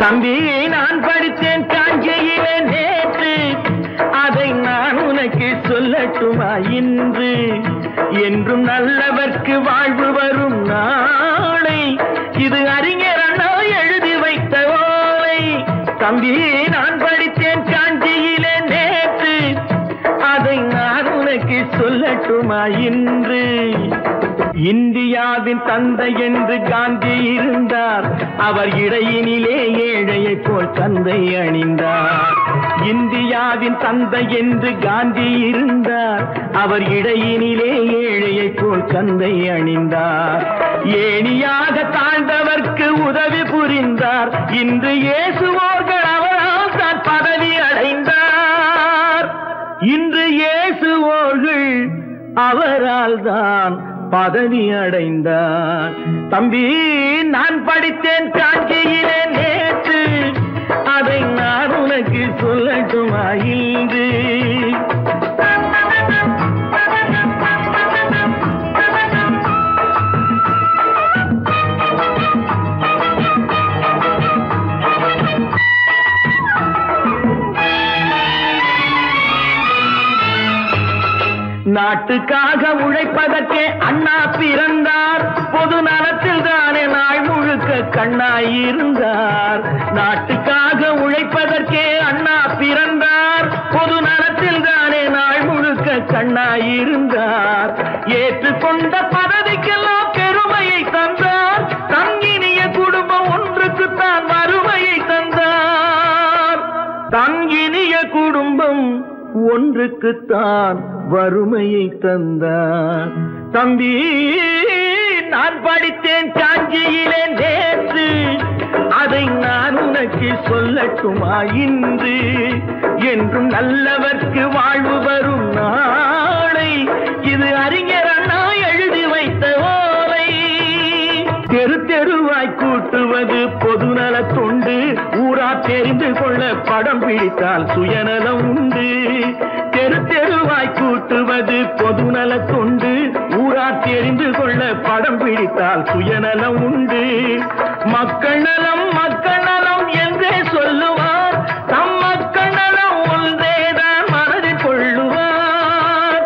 தம்பி நான் படித்தேன் காஞ்சியிலே நேற்று, அதை நான் உனக்கு சொல்லட்டுமா இன்று? என்றும் நல்லவர்க்கு வாழ்வு வரும் நாளை, இது அறிஞர் அண்ணா எழுதி வைத்த ஓலை. தம்பி நான் படித்தேன் காஞ்சியிலே நேற்று, அதை நான் உனக்கு சொல்லட்டுமா இன்று? இந்தியாவின் தந்தை என்று காந்தி இருந்தார், அவர் இடையினிலே ஏழையை போல் தந்தை அணிந்தார். இந்தியாவின் தந்தை என்று காந்தி இருந்தார், அவர் இடையினிலே ஏழையை போல் தந்தை அணிந்தார். ஏணியாக தாழ்ந்தவர்க்கு உதவி புரிந்தார், இன்று இயேசுவோர்கள் அவரால் தான் பதவி அடைந்தார். இன்று இயேசுவோர்கள் அவரால் தான் பதவி அடைந்தார். தம்பி நான் படித்தேன் காஞ்சியிலே நேற்று, அதை நான் உனக்கு சொல்லட்டுமா இன்று? நாட்டுக்காக உழைப்பதற்கே அண்ணா பிறந்தார், பொது நலத்தில் தானே நாள் முழுக்க கண்ணாயிருந்தார். நாட்டுக்காக உழைப்பதற்கே அண்ணா பிறந்தார், பொது நலத்தில் தானே நாள் முழுக்க கண்ணாயிருந்தார். ஏற்றுக்கொண்ட பதவிக்கெல்லாம் பெருமையை தந்தார், தங்கினிய குடும்பம் ஒன்றுக்குத்தான் வறுமையை தந்தார். தங்கினிய குடும்பம் ஒன்றுக்குத்தான் வறுமையை தந்தார். தம்பி நான் படித்தேன் காஞ்சியிலே நேற்று, அதை நான் உனக்கு சொல்லட்டுமா இன்று? என்றும் நல்லவர்க்கு வாழ்வு வரும் நாளை, இது அறிஞர் அண்ணா எழுதி வைத்த ஓலை. தெரு தெருவாய் கூட்டுவது பொதுநல தொண்டு, ஊரா தெரிந்து கொள்ள படம் பிடித்தால் சுயநலம் உண்டு. தெரு தெருவாய் கூட்டுவது பொதுநல தொண்டு, ஊரா தெரிந்து கொள்ள படம் பிடித்தால் சுயநலம் உண்டு. மக்கள் நலம் மக்கள் நலம் என்றே சொல்லுவார், தம் மக்கள் நலம் ஒன்றேதான் மனதில் கொள்ளுவார்.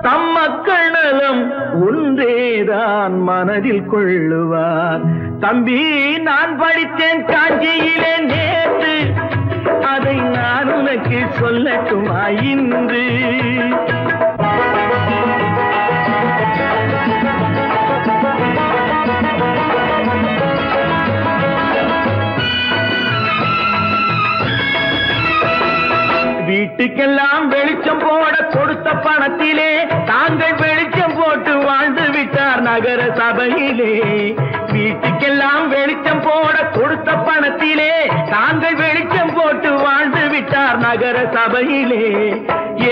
தம் மக்கள் நலம் ஒன்றேதான் மனதில் கொள்ளுவார். தம்பி நான் படித்தேன் காஞ்சியிலே நேற்று, அதை நான் உனக்கு சொல்லட்டுமா இன்று? வீட்டுக்கெல்லாம் வெளிச்சம் போட கொடுத்த பணத்திலே தாங்கள் வெளிச்சம் போட்டு வாழ்ந்து விட்டார் நகர சபையிலே. வீட்டுக்கெல்லாம் வெளிச்சம் போட கொடுத்த பணத்திலே தாங்கள் வெளிச்சம் போட்டு வாழ்ந்து விட்டார் நகர சபையிலே.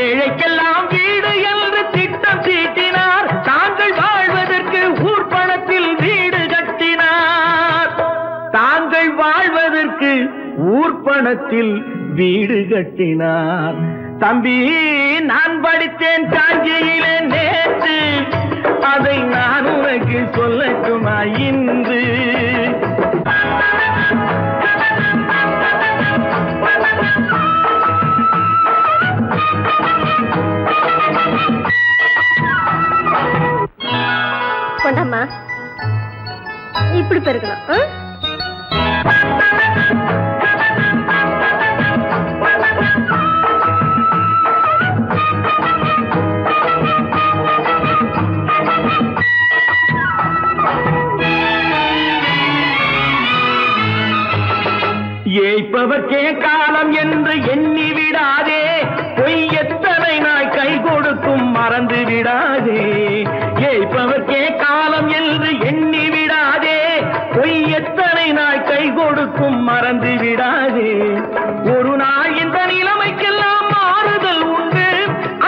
ஏழைக்கெல்லாம் வீடு என்று திட்டம் தீட்டினார், தாங்கள் வாழ்வதற்கு ஊர் பணத்தில் வீடு கட்டினார். தாங்கள் வாழ்வதற்கு ஊர் பணத்தில் வீடு கட்டினார். தம்பி நான் படித்தேன் காஞ்சியிலே நேற்று, அதை நான் உனக்கு சொல்லட்டுமா இன்று? கொண்டாமா இப்படி பெருக்கலாம். ஏய்ப்பவர்க்கே காலம் என்று எண்ணி விடாதே, பொய் எத்தனை நாய் கை கொடுக்கும் மறந்து விடாதே. ஏய்ப்பவர்க்கே காலம் என்று எண்ணி விடாதே, பொய் எத்தனை நாய் கை கொடுக்கும் மறந்து விடாதே. ஒரு நாள் இந்த நிலைமைக்கெல்லாம் மாறுதல் உண்டு,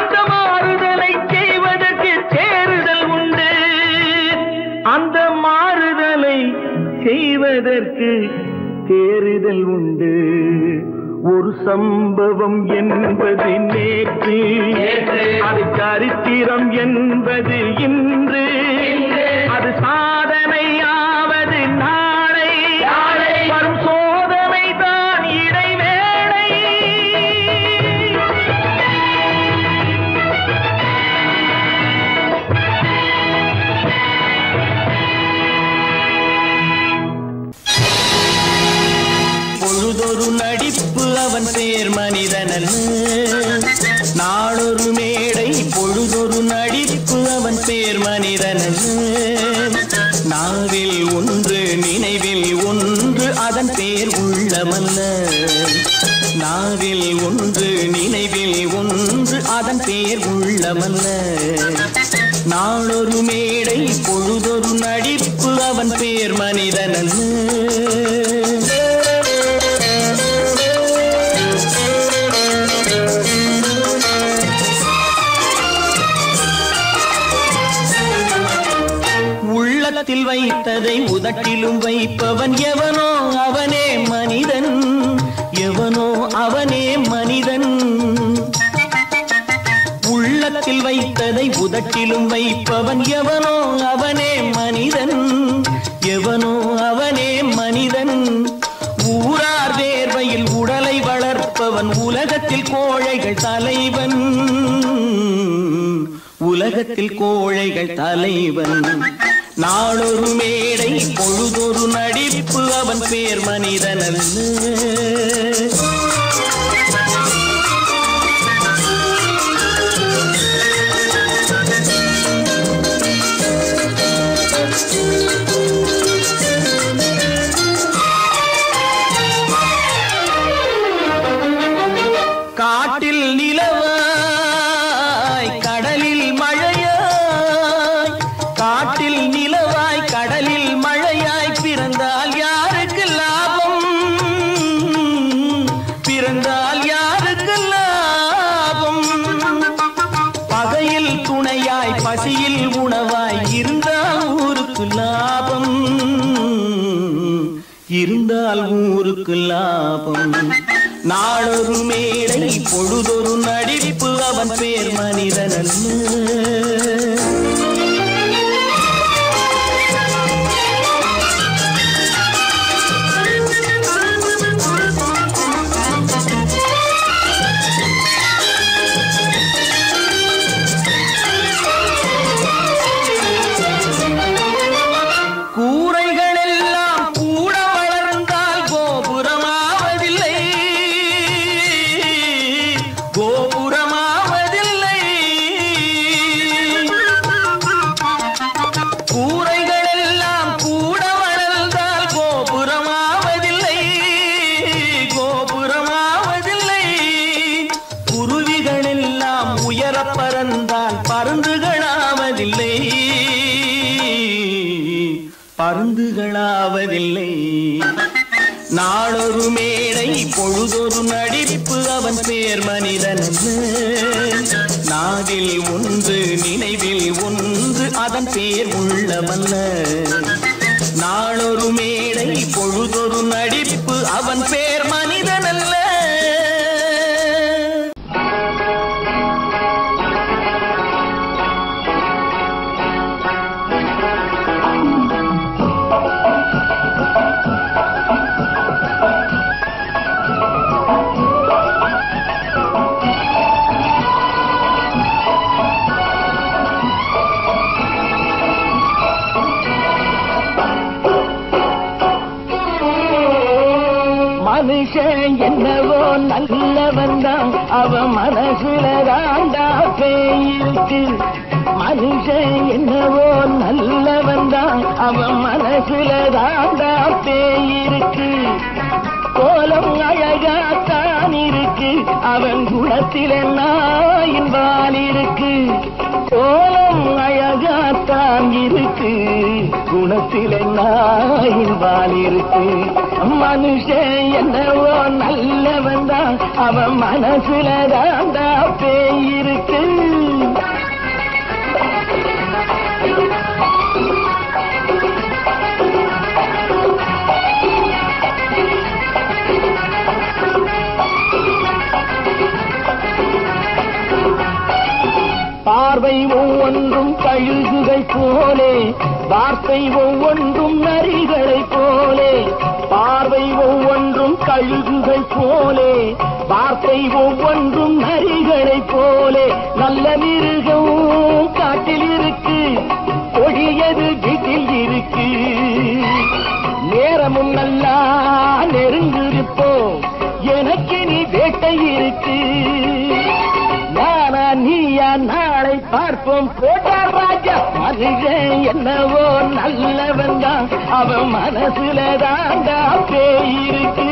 அந்த மாறுதலை செய்வதற்கு தேறுதல் உண்டு. அந்த மாறுதலை செய்வதற்கு தேறுதல் உண்டு. ஒரு சம்பவம் என்பது நேற்று, அது சரித்திரம் என்பது இன்று, அது சாதனையாவது நாளை. வரும் சோதனை பேர் மனிதனல்ல. நாளொரு மேடை பொழுதொரு நடிப்பு அவன் பேர் மனிதனல்ல. நாவில் ஒன்று நினைவில் ஒன்று அதன் பேர் உள்ளமல்ல. நாவில் ஒன்று நினைவில் ஒன்று அதன் பேர் உள்ளமல்ல. நாளொரு மேடை பொழுதொரு நடிப்பு அவன் பேர் மனிதனல்ல. உள்ளத்தில் வைத்ததை உதட்டிலும் வைப்பவன் எவனோ அவனே மனிதன். எவனோ அவனே மனிதன். உள்ளத்தில் வைத்ததை உதட்டிலும் வைப்பவன் எவனோ அவனே மனிதன். எவனோ அவனே மனிதன். ஊரார் வேர்வையில் உடலை வளர்ப்பவன் உலகத்தில் கோழைகள் தலைவன். உலகத்தில் கோழைகள் தலைவன். நாளொரு மேடை பொழுதொரு நடிப்பு அவன் பேர் மனிதனல்ல. காட்டில் நிலவாய் கடலில் மழையாய். காட்டில் நிலவாய் கடலில் மழையாய் பிறந்தால் யாருக்கு லாபம்? பிறந்தால் யாருக்கு லாபம்? பகையில் துணையாய் பசியில் உணவாய் இருந்தால் ஊருக்கு லாபம். இருந்தால் ஊருக்கு லாபம். நாளொரு மேடை பொழுதொரு நடிப்பு அவன் பேர் மனிதனல்ல. பருந்துகளாவதில்லை. நாளொரு மேடை பொழுதொரு நடிப்பு அவன் பேர் மனிதனல்ல. நாவில் ஒன்று நினைவில் ஒன்று அதன் பேர் உள்ளமல்ல. நாளொரு மேடை பொழுதொரு நடிப்பு அவன் பேர் மனிதனல்ல. மனுஷன் என்னவோ நல்லவன் தான், அவன் மனசுல தாண்டா பேயிருக்கு. மனுஷன் என்னவோ நல்லவன் தான், அவன் மனசுல தாண்டா பேயிருக்கு. கோலம் அழகாத்தான் இருக்கு, அவன் குணத்தில நாயின் வால் இருக்கு. கோலம் அழகாத்தான் இருக்கு, குணத்தில நாயின் வால் இருக்கு. மனுஷன் என்னவோ நல்லவன் தான், அவன் மனசுல தாண்டா பேயிருக்கு. பார்வை ஒவ்வொன்றும் கழுகுகை போலே, வார்த்தை ஒவ்வொன்றும் நரிகளை போலே. பார்வை ஒவ்வொன்றும் கழுகுகை போலே, வார்த்தை ஒவ்வொன்றும் நரிகளை போலே. நல்ல மிருகம் காட்டில் இருக்கு, கொடியது வீட்டில் இருக்கு. நேரமும் நல்லா நெருங்கிருப்போம், எனக்கு நீ வேட்டை மனுஷன் என்னவோ நல்லவன் தான், அவன் மனசுல தாண்டா பேய் இருக்கு.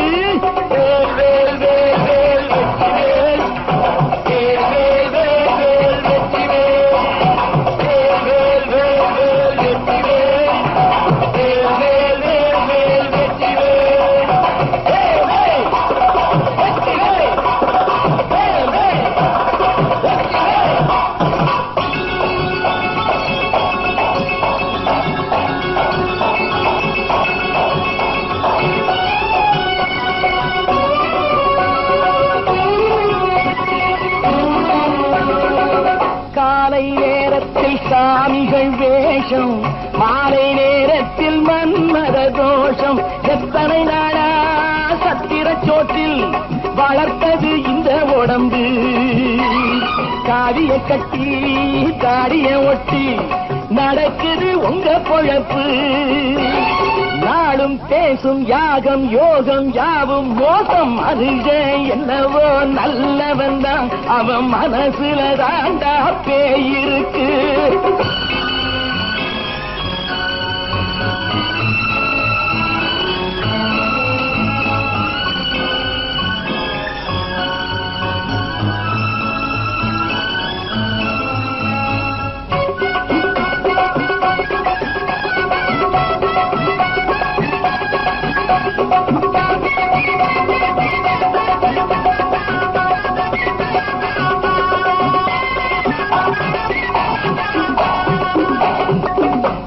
சாமிகள் வேஷம், மாலை நேரத்தில் மன்மத தோஷம். எத்தனை நாளா சத்திர சோற்றில் வளர்த்தது இந்த உடம்பு. காவிய கட்டி தாடிய ஒட்டி நடக்குது உங்க பொழப்பு. நாளும் பேசும் யாகம் யோகம் யாவும் மோசம். மனுஷன் என்னவோ நல்லவன் தான், அவன் மனசுல தாண்டா பேய் இருக்கு.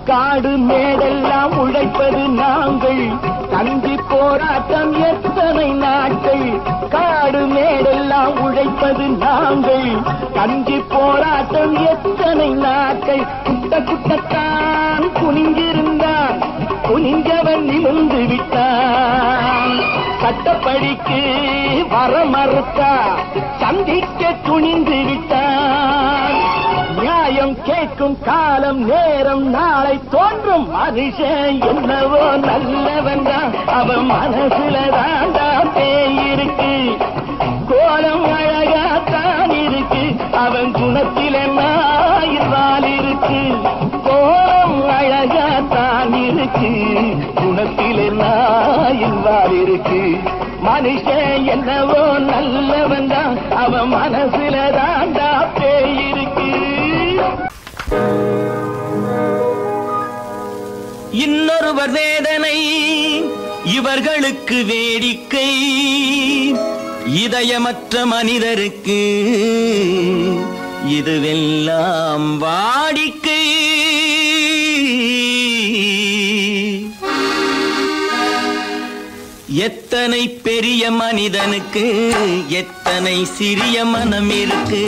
காடு மேடெல்லாம் உழைப்பது நாங்கள், கஞ்சி போராட்டம் எத்தனை நாட்கள். காடு மேடெல்லாம் உழைப்பது நாங்கள், கஞ்சி போராட்டம் எத்தனை நாட்கள். குட்ட குட்டத்தான் குனிஞ்சிருந்தான், குனிஞ்சவன் நிமிர்ந்து விட்டான். சட்டப்படிக்கு வர மறுத்தா, சந்திக்க துணிந்து விட்டான். நியாயம் கேட்கும் காலம் நேரம் நாளை தோன்றும். மனுஷன் என்னவோ நல்லவன் தான், அவன் மனசுல தாண்டா பேய் இருக்கு. கோலம் அழகாத்தான் இருக்கு, அவன் குணத்தில நாயில்வால் இருக்கு. கோலம் அழகாத்தான் இருக்கு, குணத்தில நாயில்வால் இருக்கு. மனுஷன் என்னவோ நல்லவன் தான், அவன் மனசுல தாண்டா பேய் இருக்கு. இன்னொருவர் வேதனை இவர்களுக்கு வேடிக்கை, இதயமற்ற மனிதருக்கு இதுவெல்லாம் வாடிக்கை. எத்தனை பெரிய மனிதனுக்கு எத்தனை சிறிய மனம் இருக்கு.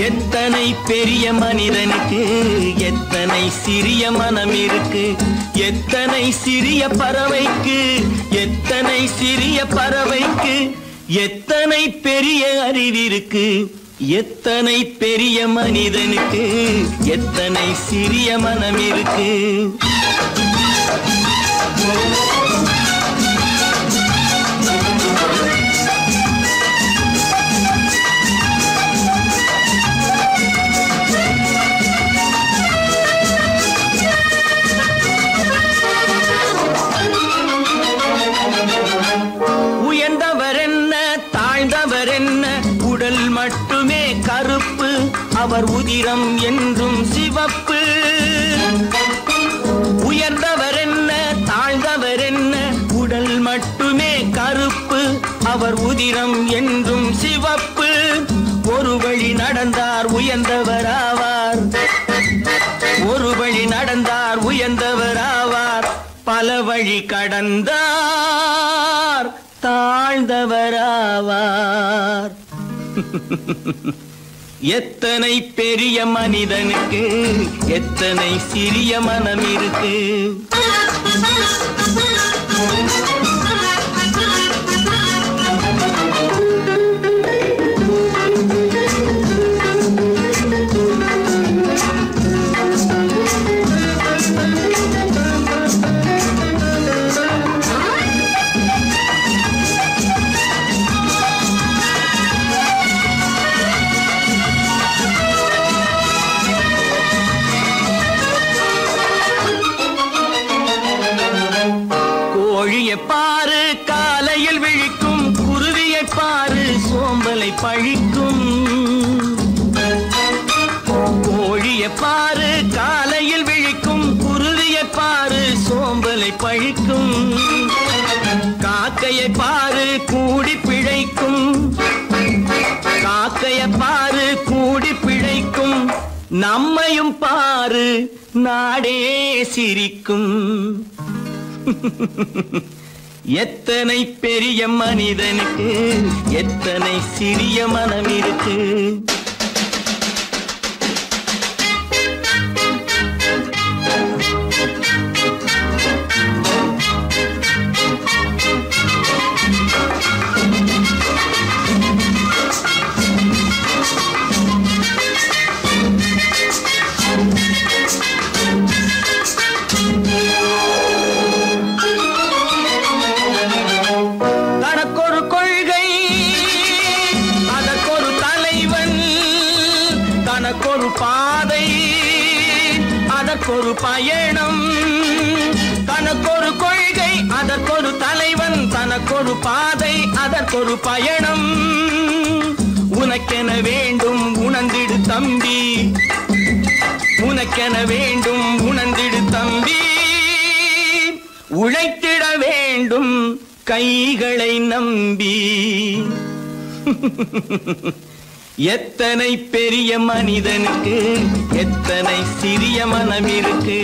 எத்தனை பெரிய மனிதனுக்கு எத்தனை சிறிய மனம் இருக்கு. எத்தனை சிறிய பறவைக்கு எத்தனை சிறிய பறவைக்கு எத்தனை பெரிய அறிவிருக்கு. எத்தனை பெரிய மனிதனுக்கு எத்தனை சிறிய மனம் இருக்கு. மட்டுமே கருப்பு, அவர் உதிரம் என்றும் சிவப்பு. உயர்ந்தவர் என்ன தாழ்ந்தவர் என்ன, உடல் மட்டுமே கருப்பு, அவர் உதிரம் என்றும் சிவப்பு. ஒரு வழி நடந்தார் உயர்ந்தவராவார், ஒரு வழி நடந்தார் உயர்ந்தவராவார். பல வழி கடந்தார் தாழ்ந்தவராவார். எத்தனை பெரிய மனிதனுக்கு எத்தனை சிறிய மனம் இருக்கு. பழிக்கும். கோழியை பாரு காலையில் விழிக்கும், குருவியை பாரு சோம்பலை பழிக்கும். காக்கையை பாரு கூடி பிழைக்கும், காக்கையை பாரு கூடி பிழைக்கும். நம்மையும் பாரு நாடே சிரிக்கும். எத்தனை பெரிய மனிதனுக்கு எத்தனை சிறிய மனம் இருக்கு. ஒரு பயணம் தனக்கொரு கொள்கை, அதற்கொரு தலைவன், தனக்கொரு பாதை, அதற்கொரு பயணம். உனக்கென வேண்டும் உணர்ந்திடு தம்பி, உனக்கென வேண்டும் உணர்ந்திடு தம்பி. உழைத்திட வேண்டும் கைகளை நம்பி. எத்தனை பெரிய மனிதனுக்கு எத்தனை சிறிய மனம் இருக்கு.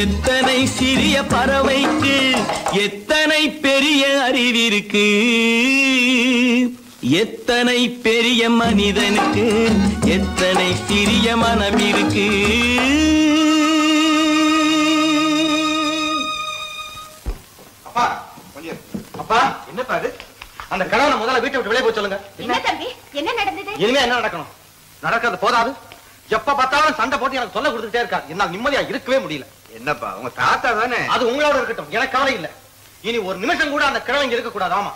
எத்தனை சிறிய பறவைக்கு எத்தனை பெரிய அறிவிருக்கு. எத்தனை பெரிய மனிதனுக்கு எத்தனை சிறிய மனம் இருக்கு. அப்பா அப்பா என்னப்பா அது? அந்த கணவனை முதல்ல வீட்டை விட்டு வெளியே போய் சொல்லுங்க. என்ன தம்பி, என்ன நடந்தது? இனிமே என்ன நடக்கணும்? நடக்கிறது போதாது, எப்ப பார்த்தாலும் சண்டை போட்டு எனக்கு சொல்ல கொடுத்துட்டே இருக்கா. என்னால் நிம்மதியா இருக்கவே முடியல. என்னப்பா உங்க தாத்தா தானே? அது உங்களோட இருக்கட்டும், எனக்கு கவலை இல்ல. இனி ஒரு நிமிஷம் கூட அந்த கிழவங்க இருக்க கூடாது. ஆமா.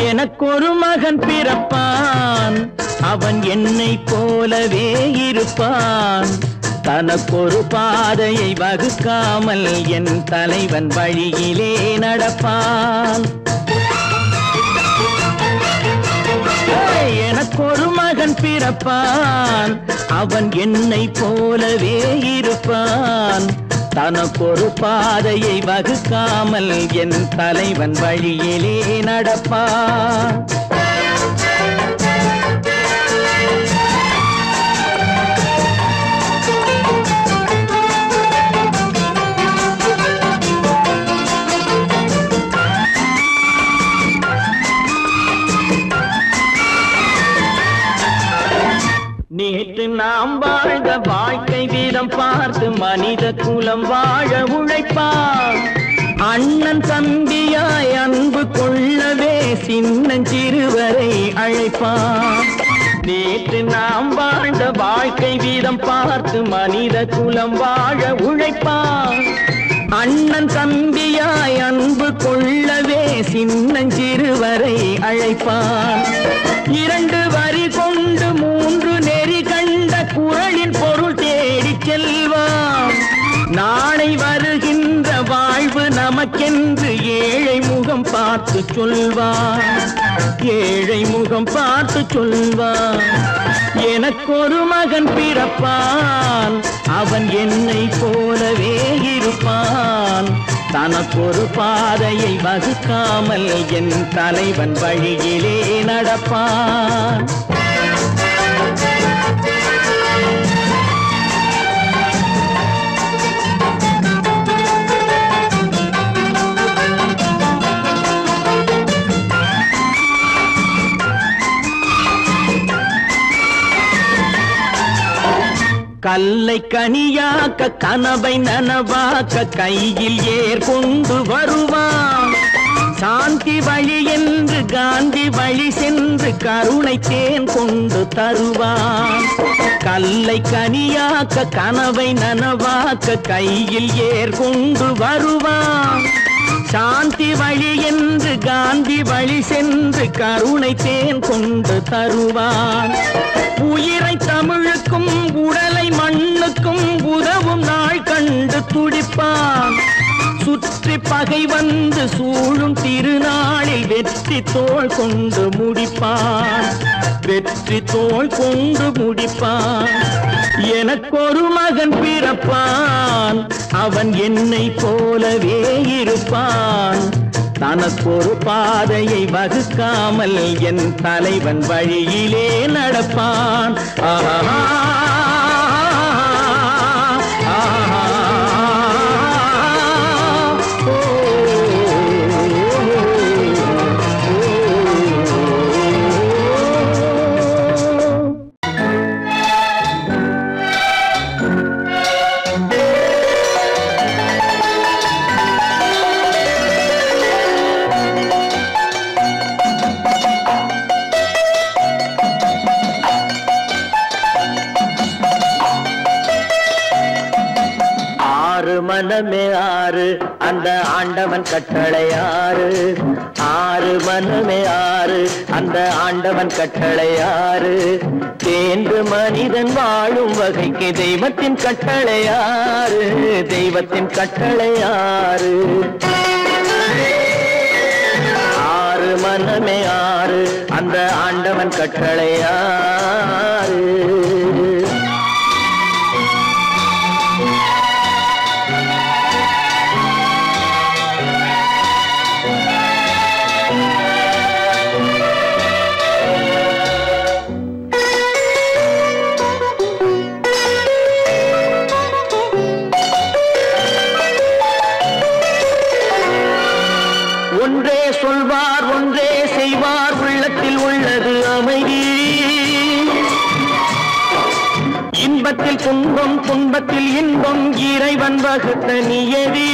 எனக்கொரு மகன் பிறப்பான், அவன் என்னை போலவே இருப்பான். தனக்கொரு பாதையை வகுக்காமல் என் தலைவன் வழியிலே நடப்பான். எனக்கொரு மகன் பிறப்பான், அவன் என்னை போலவே இருப்பான். தனக்கொரு பாதையை வகுக்காமல் என் தலைவன் வழியிலே நடப்பான். நேற்று நாம் வாழ்ந்த வாழ்க்கை வீதம் பார்த்து மனித குலம் வாழ உழைப்பான். அண்ணன் தம்பியாய் அன்பு கொள்ளவே சின்னஞ்சிறுவரை அழைப்பான். நேற்று நாம் வாழ்ந்த வாழ்க்கை வீதம் பார்த்து மனித குலம் வாழ உழைப்பான். அண்ணன் தம்பியாய் அன்பு கொள்ளவே சின்னஞ்சிறுவரை அழைப்பான். இரண்டு வரி கொண்டு மூன்று நெறி கண்ட குறளின் பொருள் தேடி செல்வான். நாளை வருகின்ற வாழ்வு நமக்கென்று ஏழை முகம் பார்த்து சொல்வான். ஏழை முகம் பார்த்து சொல்வான். எனக்கொரு மகன் பிறப்பான், அவன் என்னை போலவே இருப்பான். தனக்கொரு பாதையை வகுக்காமல் என் தலைவன் வழியிலே நடப்பான். கல்லை கனியாக்க கனவை நனவாக்க கையில் ஏற்கொண்டு வருவான். சாந்தி வழி என்று காந்தி வழி சென்று கருணை தேன் கொண்டு தருவான். கல்லை கனியாக்க கனவை நனவாக்க கையில் ஏற்கொண்டு வருவான். சாந்தி வழி என்று காந்தி வழி சென்று கருணை தேன் கொண்டு தருவான். உயிரை தமிழுக்கும் உடலை மண்ணுக்கும் உதவும் நாள் கண்டு துடிப்பான். சுற்றி பகை வந்து சூழும் திருநாளில் வெற்றி தோள் கொண்டு முடிப்பான். வெற்றி தோள் கொண்டு முடிப்பான். எனக்கொரு மகன் பிறப்பான், அவன் என்னை போலவே இருப்பான். தனக்கொரு பாதையை வகுக்காமல் என் தலைவன் வழியிலே நடப்பான். ஆஹா மனமே ஆறு அந்த ஆண்டவன் கட்டளை ஆறு. ஆறு மனமே ஆறு அந்த ஆண்டவன் கட்டளை ஆறு. தேர்ந்து மனிதன் வாழும் வகைக்கு தெய்வத்தின் கட்டளை ஆறு. தெய்வத்தின் கட்டளை ஆறு. ஆறு மனமே ஆறு அந்த ஆண்டவன் கட்டளை ஆறு. ஒன்றே சொல்வார் ஒன்றே செய்வார், உள்ளத்தில் உள்ளது அமைதி. இன்பத்தில் துன்பம் துன்பத்தில் இன்பம் இறைவன் வகுத்த நியதி.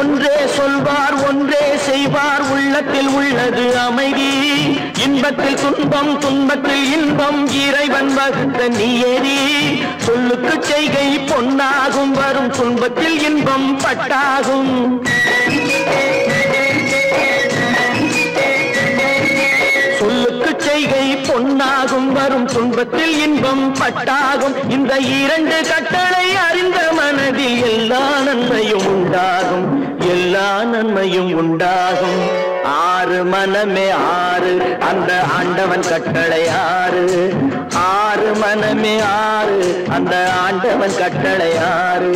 ஒன்றே சொல்வார் ஒன்றே செய்வார், உள்ளத்தில் உள்ளது அமைதி. இன்பத்தில் துன்பம் துன்பத்தில் இன்பம் இறைவன் வகுத்த நியதி. சொல்லுக்கு செய்கை பொன்னாகும், வரும் துன்பத்தில் இன்பம் பட்டாகும். சொல்லுக்கு செய்கை பொன்னாகும், வரும் துன்பத்தில் இன்பம் பட்டாகும். இந்த இரண்டு கட்டளை அறிந்த மனதில் எல்லா நன்மையும் உண்டாகும். எல்லா நன்மையும் உண்டாகும். ஆறு மனமே ஆறு அந்த ஆண்டவன் கட்டளை ஆறு. ஆறு மனமே ஆறு அந்த ஆண்டவன் கட்டளை ஆறு.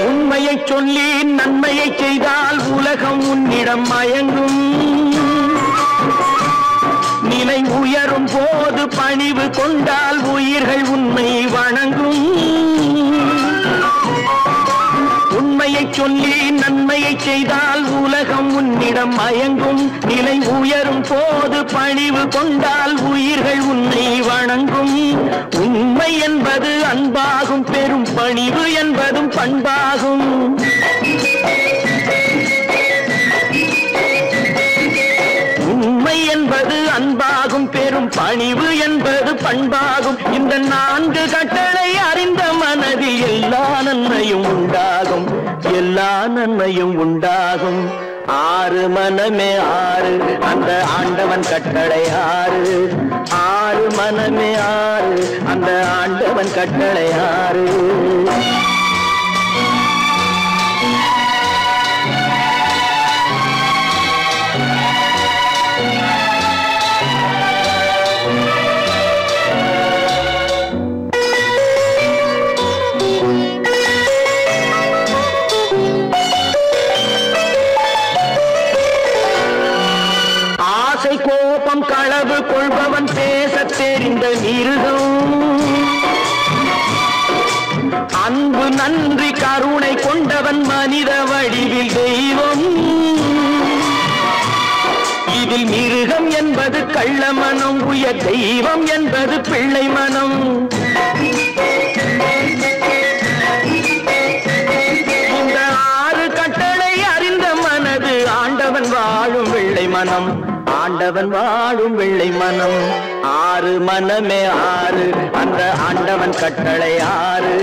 உண்மையை சொல்லி நன்மையை செய்தால் உலகம் உன்னிடம் மயங்கும். நிலை உயரும் போது பணிவு கொண்டால் உயிர்கள் உன்னை வணங்கும். உண்மையை சொல்லி நன்மையை செய்தால் உலகம் உன்னிடம் மயங்கும். நிலை உயரும் போது பணிவு கொண்டால் உயிர்கள் உன்னை வணங்கும். உண்மை என்பது அன்பாகும், பெரும் பணிவு என்பதும் பண்பாகும். உண்மை என்பது அன்பாகும், பெரும் பணிவு என்பது பண்பாகும். இந்த நான்கு கட்டளை அறிந்த மனதில் எல்லா நன்மையும் உண்டாகும். எல்லா நன்மையும் உண்டாகும். ஆறு மனமே ஆறு அந்த ஆண்டவன் கட்டளை ஆறு. ஆறு மனமே ஆறு அந்த ஆண்டவன் கட்டளை ஆறு. மிருகம், அன்பு நன்றி கருணை கொண்டவன் மனித வடிவில் தெய்வம். இதில் மிருகம் என்பது கள்ள மனம், உயர் தெய்வம் என்பது பிள்ளை மனம். இந்த 6 கட்டளை அறிந்த மனது ஆண்டவன் வாழும் வெள்ளை மனம், ஆண்டவன் வாழும் வெள்ளை மனம். 6 மனமே 6, அந்த ஆண்டவன் கட்டளை 6.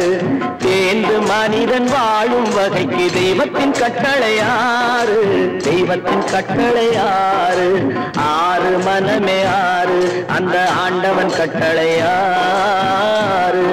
தேர்ந்து மனிதன் வாழும் வகைக்கு தெய்வத்தின் கட்டளை 6, தெய்வத்தின் கட்டளை 6. 6 மனமே 6, அந்த ஆண்டவன் கட்டளை 6.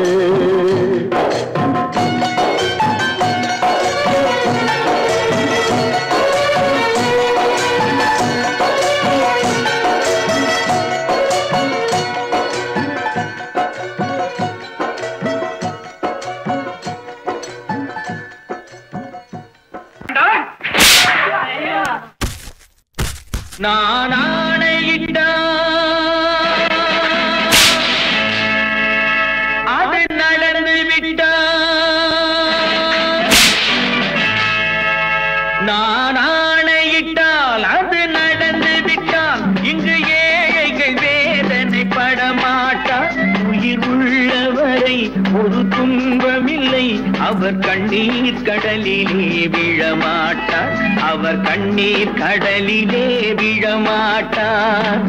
நான் ஆணையிட்டால் அது நடந்து விட்டால், நான் ஆணையிட்டால் அது நடந்து விட்டால், இங்கு ஏழைகள் வேதனை படமாட்டார். உயிர் உள்ளவரை ஒரு துன்பமில்லை, அவர் கண்ணீர் கடலிலே விழமாட்டார், அவர் கண்ணீர் கடலிலே விழமாட்டார்.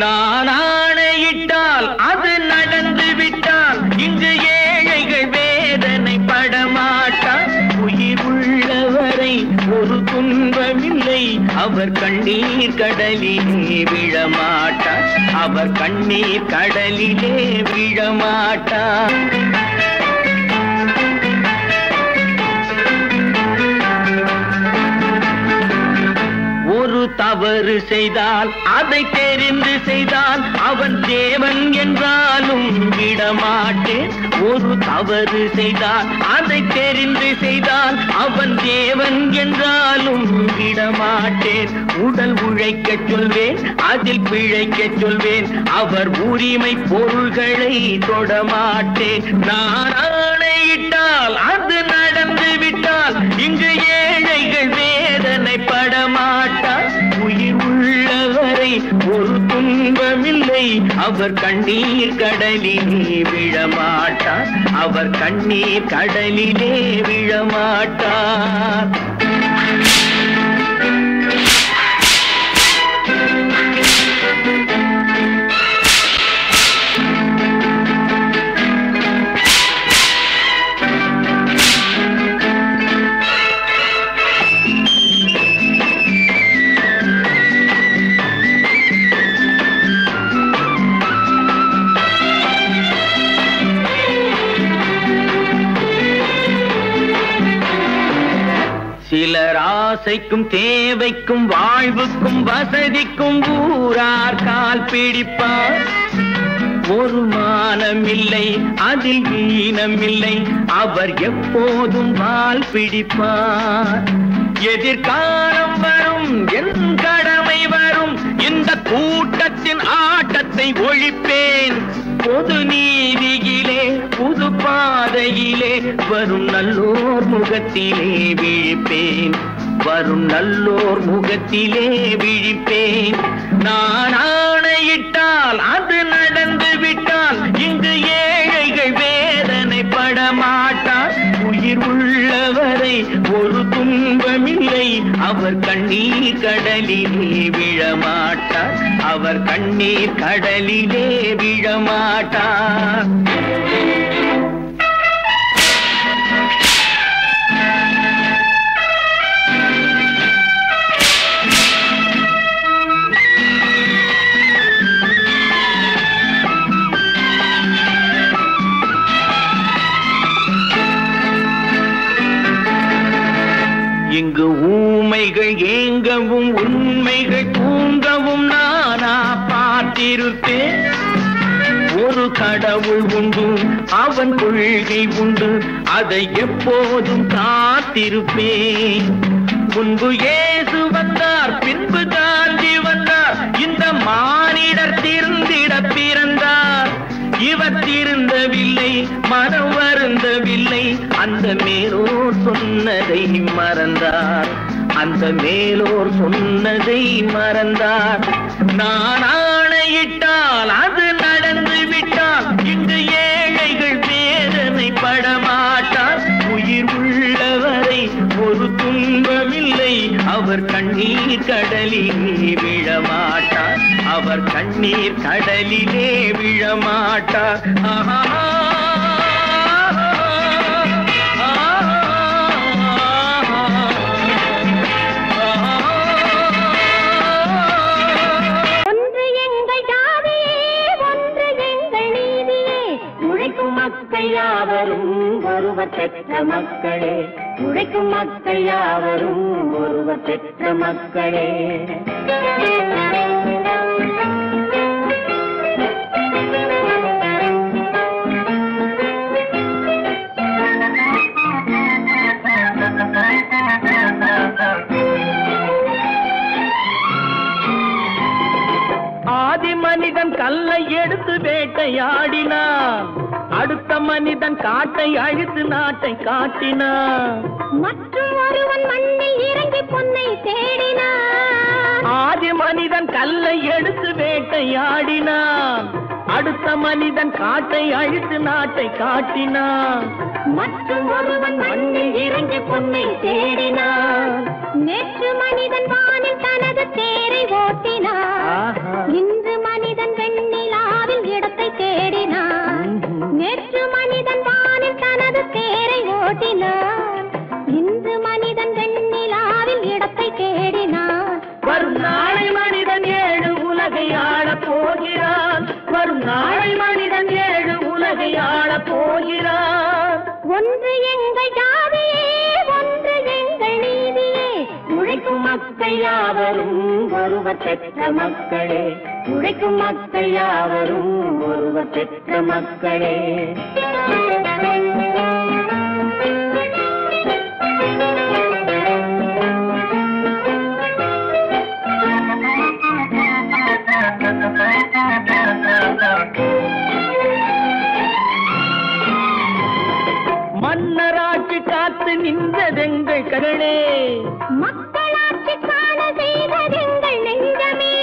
நான் ஆணையிட்டால் அது நடந்து விட்டால், இங்கு ஏழைகள் வேதனை படமாட்டார். உயிர் உள்ளவரை ஒரு துன்பமில்லை, அவர் கண்ணீர் கடலிலே விழமாட்டார், அவர் கண்ணீர் கடலிலே விழமாட்டார். ஒரு தவறு செய்தால் அதை தெரிந்து செய்தால் அவன் தேவன் என்றாலும் விடமாட்டேன். ஒரு தவறு செய்தால் அதை தெரிந்து செய்தால் அவன் தேவன் என்றாலும் விடமாட்டேன். உடல் உழைக்க சொல்வேன், அதில் பிழைக்க சொல்வேன், அவர் உரிமை பொருள்களை தொடமாட்டேன். நான் ஆணையிட்டால் அது நடந்து விட்டால், இங்கு ஏழைகள் வேதனை படமாட்டார். உயிர் உள்ளவரை ஒரு துன்பமில்லை, அவர் கண்ணீர் கடலிலே விழமாட்டார், அவர் கண்ணீர் கடலிலே விழமாட்டார். சிலர் ஆசைக்கும் தேவைக்கும் வாழ்வுக்கும் வசதிக்கும் ஊரார் கால் பிடிப்பார். ஒரு மானமில்லை, அதில் ஈனமில்லை, அவர் எப்போதும் வால் பிடிப்பார். எதிர்காலம் வரும், என் கடமை வரும், இந்த கூட்டத்தின் ஆட்டத்தை ஒழிப்பேன். பொது நீதியிலே புது பாதையிலே வரும் நல்லோர் முகத்திலே விழிப்பேன், வரும் நல்லோர் முகத்திலே விழிப்பேன். நான் ஆணையிட்டால் அது நடந்து விட்டால், இங்கு ஏழைகள் வேதனை படமாட்டார். உயிர் உள்ளவரை ஒரு துன்பமில்லை, அவர் கண்ணீர் கடலிலே விழமாட்டார், அவர் கண்ணீர் கடலிலே விழமாட்டார். இங்கு ஊமைகள் ஏங்கவும் உண்மைகள் தூங்கவும் நானா பார்த்திருப்பேன். ஒரு கடவுள் உண்டு, அவன் கொள்கை உண்டு, அதை எப்போதும் காத்திருப்பேன். முன்பு இயேசு வந்தார், பின்பு காந்தி வந்தார், இந்த மானிடர் திருந்திட பிறந்தார். இவர் திருந்தவில்லை, மனம் வருந்தவில்லை, அந்த மேலோர் சொன்னதை மறந்தார். அந்த மேலோர் சொன்னதை மறந்தார். நான் ஆணையிட்டால் அது நடந்து விட்டால் இங்கு ஏழைகள் வேதனை படமாட்டார். உயிர் உள்ளவரை ஒரு துன்பமில்லை, அவர் கண்ணீர் கடலிலே விழமாட்டார். அவர் கண்ணீர் கடலிலே விழமாட்டார். ஆஹா யாவரும் ஒருவர் பெற்ற மக்களே, உழைக்கும் மக்கள் யாவரும் ஒருவர் பெற்ற மக்களே. ஆதி மனிதன் கல்லை எடுத்து வேட்டையாடினான், அடுத்த மனிதன் காட்டை அழித்து நாட்டை காட்டினான். மற்றும் ஒருவன் மண்ணில் இறங்கி பொன்னை தேடினான். ஆதி மனிதன் கல்லை எடுத்து வேட்டையாடினான், அடுத்த மனிதன் காட்டை அழித்து நாட்டை காட்டினான். மற்றும் ஒருவன் மண்ணில் இறங்கி பொன்னை தேடினான். நேற்று மனிதன் வானில் தனது தேரை ஓட்டினான். இன்று மனிதன் வெண்ணிலாவில் இடத்தை தேடினான். நேற்று மனிதன் வானில் தனது தேரை ஓட்டினான். இன்று மனிதன் வெண்ணிலாவில் இடத்தை தேடினான். வரும் நாளை மனிதன் 7 உலகை ஆளப் போகிறான். வரும் நாளை மனிதன் 7 உலகை ஆளப் போகிறான். ஒன்று எங்கள் ஜாதியே, ஒன்று எங்கள் நீதியே, உழைக்கும் மக்கள் யாவரும் ஒருவர் பெற்ற மக்களே, உழைக்கும் மக்கள் யாவரும் ஒருவர் பெற்ற மக்களே. மன்னராட்சி காத்து நின்றதெங்கள் கருணே, மக்களாட்சி காண செய்ததெங்கள் நெஞ்சமே,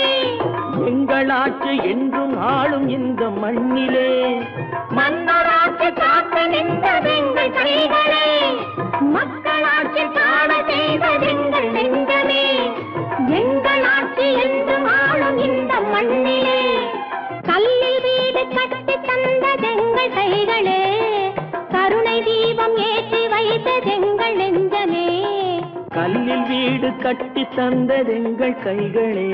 எங்களாட்சி என்றும் ஆளும் இந்த மண்ணிலே. மன்னராட்சி காத்து நின்றதெங்கள் கைகளே, மக்களாட்சி காண செய்ததெங்கள் நெஞ்சமே, எங்களாட்சி என்றும் ஆளும் இந்த மண்ணிலே. கல்லில் வீடு கட்டி தந்ததெங்கள் கைகளே, கருணை தீபம் ஏற்றி வைத்ததெங்கள் நெஞ்சமே. கல்லில் வீடு கட்டி தந்ததெங்கள் கைகளே,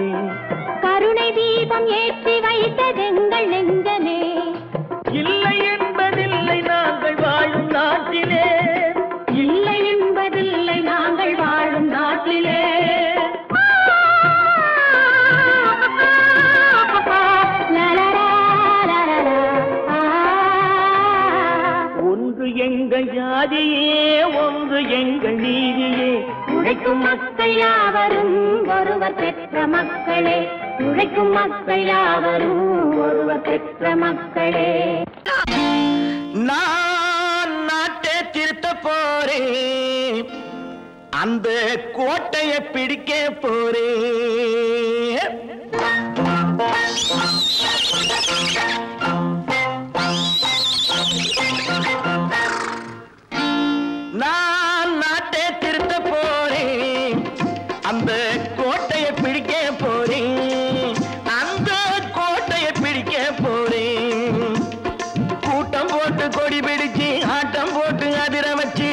கருணை தீபம் ஏற்றி வைத்ததெங்கள் நெஞ்சமே. இல்லை என்பதில்லை நாங்கள் வாழும் நாட்டிலே, இல்லை என்பதில்லை நாங்கள் வாழும் நாட்டிலே. ஒன்று எங்கள் ஜாதியே, ஒன்று எங்கள் நீதியே, உழைக்கும் மக்கள் யாவரும் ஒருவர் பெற்ற மக்களே, உழைக்கும் மக்கள் யாவரும் ஒருவர் பெற்ற மக்களே. நான் நாட்டை திருத்த போறேன், அந்த கோட்டையை பிடிக்க போறேன். நான் நாட்டை திருத்த போறேன், அந்த கோட்டையை பிடிக்க போறேன், அந்த கோட்டையை பிடிக்க போறேன். கூட்டம் போட்டு கொடி பிடிச்சு ஆட்டம் போட்டு அதிர வச்சு,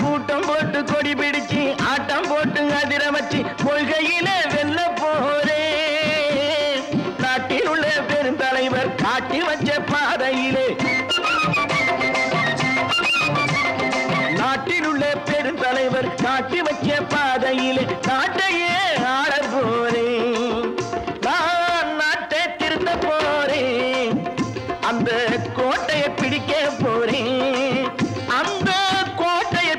கூட்டம் போட்டு கொடி பிடிச்சு ஆட்டம் போட்டு அதிர வச்சு கொள்கையில வெல்ல போறேன். நாட்டில் உள்ள பெருந்தலைவர் காட்டி வச்ச பாதையிலே, நாட்டில் உள்ள பெருந்தலைவர் காட்டி வச்ச பாதையிலே நாட்டையே ஆள போறேன். நான் நாட்டை திருத்த போறேன், அந்த கோட்டையை பிடிக்க போறேன், அந்த கோட்டையை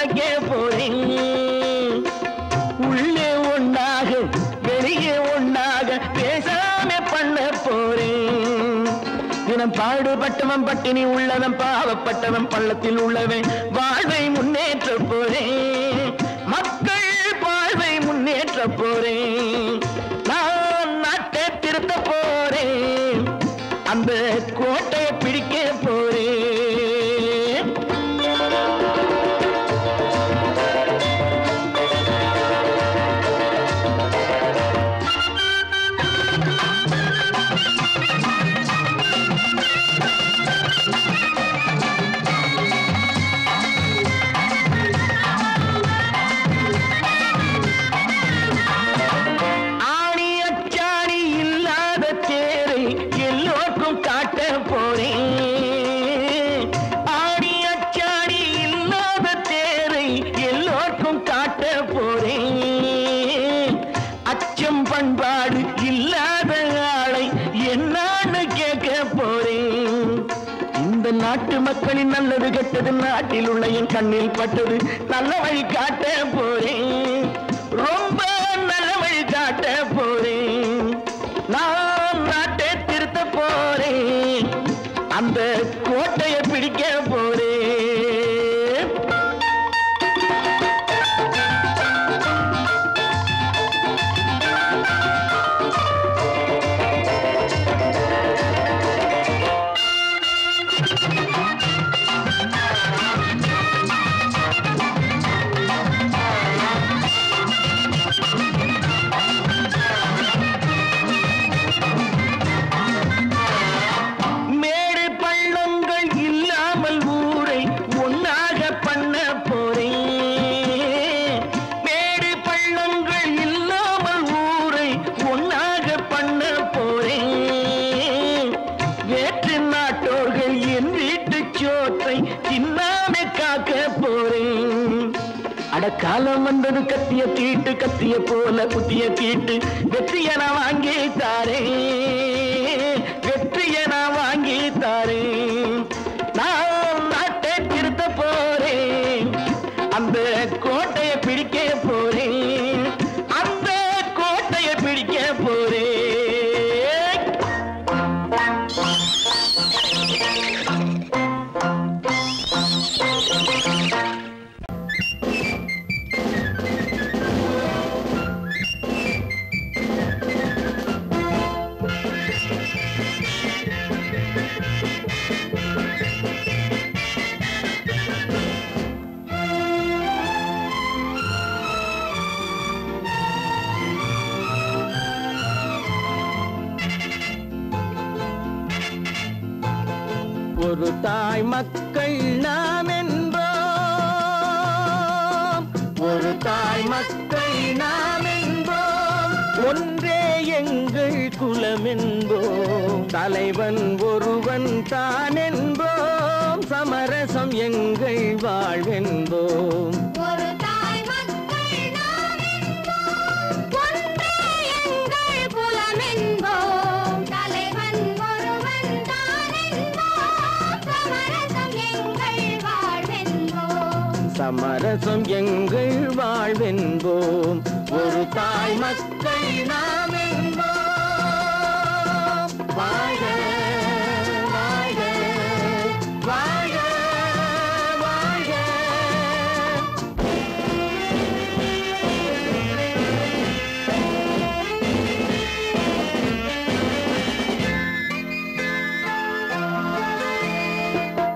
தொலைக்க போறேன். உள்ளே ஒண்ணாக வெளியே ஒண்ணாக பேசாம பண்ண போறேன். தினம் பாடுபட்டவன் பட்டினி உள்ளவன் பாவப்பட்டவன் பள்ளத்தில் உள்ளவன் வாழ்வை முன்னேற்ற போறேன். மக்கள் வாழ்வை முன்னேற்ற போறேன். நான் நாட்டை திருத்த போறேன். அந்த கோட்டையை பிடிக்க போறேன். பண்பாடு இல்லாத ஆளை என்னான்னு கேட்க போறேன். இந்த நாட்டு மக்களின் நல்லது கெட்டது நாட்டில் உள்ள என் கண்ணில் பட்டது நல்ல வழி காட்ட போறேன். ரொம்ப நல்ல வழி காட்ட போறேன். நான் நாட்டை திருத்த போறேன். அந்த கோட்டையை பிடிக்க போறேன். காலம் வந்தது கத்திய தீட்டு கத்திய போல குத்திய தீட்டு வெற்றிய நான் வாங்கி தாரேன். வெற்றிய நான் வாங்கி தாரேன். நான் நாட்டை திருத்த போறேன். அந்த கோட்டையை பிடிக்க போறேன். அந்த கோட்டையை பிடிக்க போறேன். ஒரு தாய் மக்கள் நாம் என்போம். ஒரு தாய் மக்கள் நாம் என்போம். ஒன்றே எங்கள் குலம் என்போம். தலைவன் ஒருவன் தான் என்போம். சமரசம் எங்கள் வாழ்வென்போம். சமரசம் எங்கள் வாழ்வென்போம். ஒரு தாய் மக்கள் நாம் என்போம். வாழ்க வாழ்க வாழ்க வாழ்க.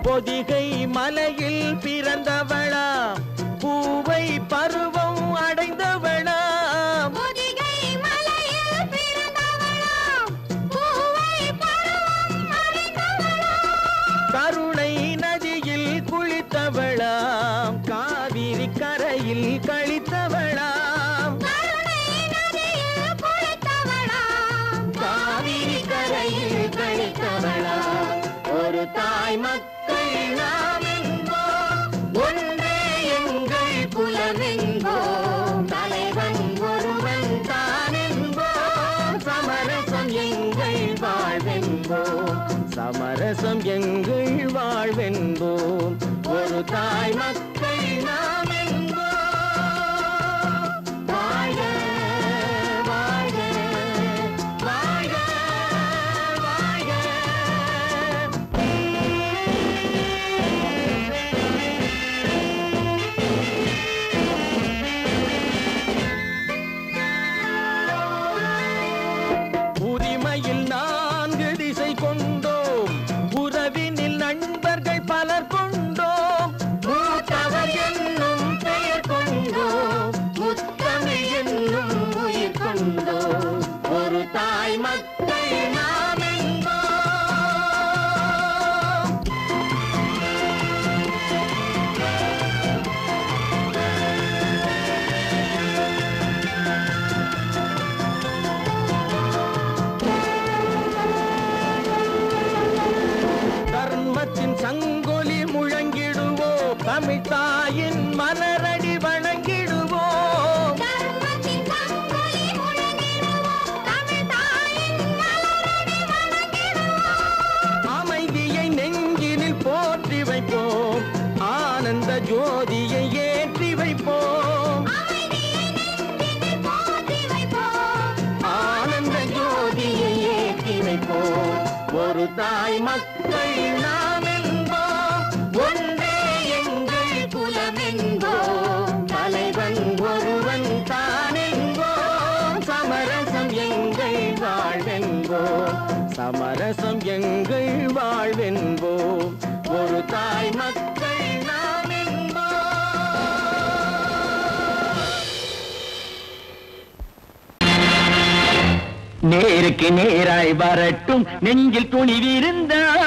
பொதிகை மலையில் பிறந்தவளா பூவை பருவம் அடைந்தவளா. பொதிகை மலையில் பிறந்தவளா பூவை பருவம் அடைந்தவளா. கருணை நதியில் குளித்தவளா காவிரி கரையில் கழித்தவளா. கருணை நதியில் குளித்தவளா காவிரி கரையில் கழித்தவளா. ஒரு தாய் மக்கள் நாம் என்போம். ஒன்றே எங்கள் குலம் என்போம். தலைவன் ஒருவன் தான் என்போம். சமரசம் எங்கள் வாழ்வென்போம். சமரசம் எங்கள் வாழ்வென்போம். ஒரு தாய் மக்கள் நாம் தமிழ் தாயின் மலரடி வணங்கிடுவோம். அமைதியை நெஞ்சினில் போற்றி வைப்போம், ஆனந்த ஜோதியை ஏற்றி வைப்போம். ஆனந்த ஜோதியை ஏற்றி வைப்போம். ஒரு தாய் மக்கள் நாம் என்போம், ஒன்றே எங்கள் குலம் என்போம். தலைவன் ஒருவன் தான் என்போம், சமரசம் எங்கள் வாழ்வென்போம். சமரசம் எங்கள் வாழ்வென்போம். ஒரு தாய் மக்கள் நாம் என்போம். நேருக்கு நேராய் வரட்டும் நெஞ்சில் துணிவிருந்தால்,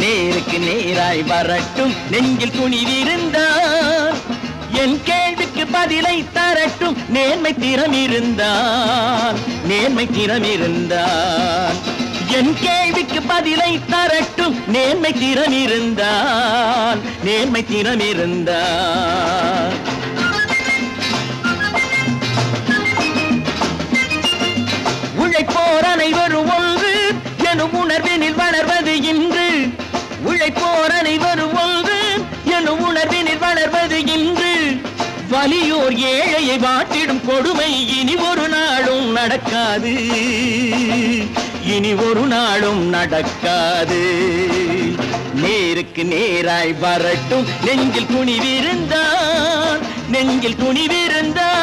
நேருக்கு நேராய் வரட்டும் நெஞ்சில் துணிவிருந்தால், என் கேள்விக்கு பதிலை தரட்டும் நேர்மை திறம் இருந்தால். நேர்மை திறம் இருந்தால் என் கேள்விக்கு பதிலை தரட்டும் நேர்மை திறம் இருந்தால். நேர்மை திறம் இருந்தால் உழைப்போர் அனைவரும் ஒன்று எனும் உணர்வினில் வளர்வது இன்று. உழைப்போர் அனைவரும் ஒன்று எனும் உணர்வினில் வளர்வது இன்று. வலியோர் ஏழையை வாட்டிடும் கொடுமை இனி ஒரு நாளும் நடக்காது. இனி ஒரு நாளும் நடக்காது. நேருக்கு நேராய் வரட்டும் நெஞ்சில் துணிவிருந்தால். நெஞ்சில் துணிவிருந்தால்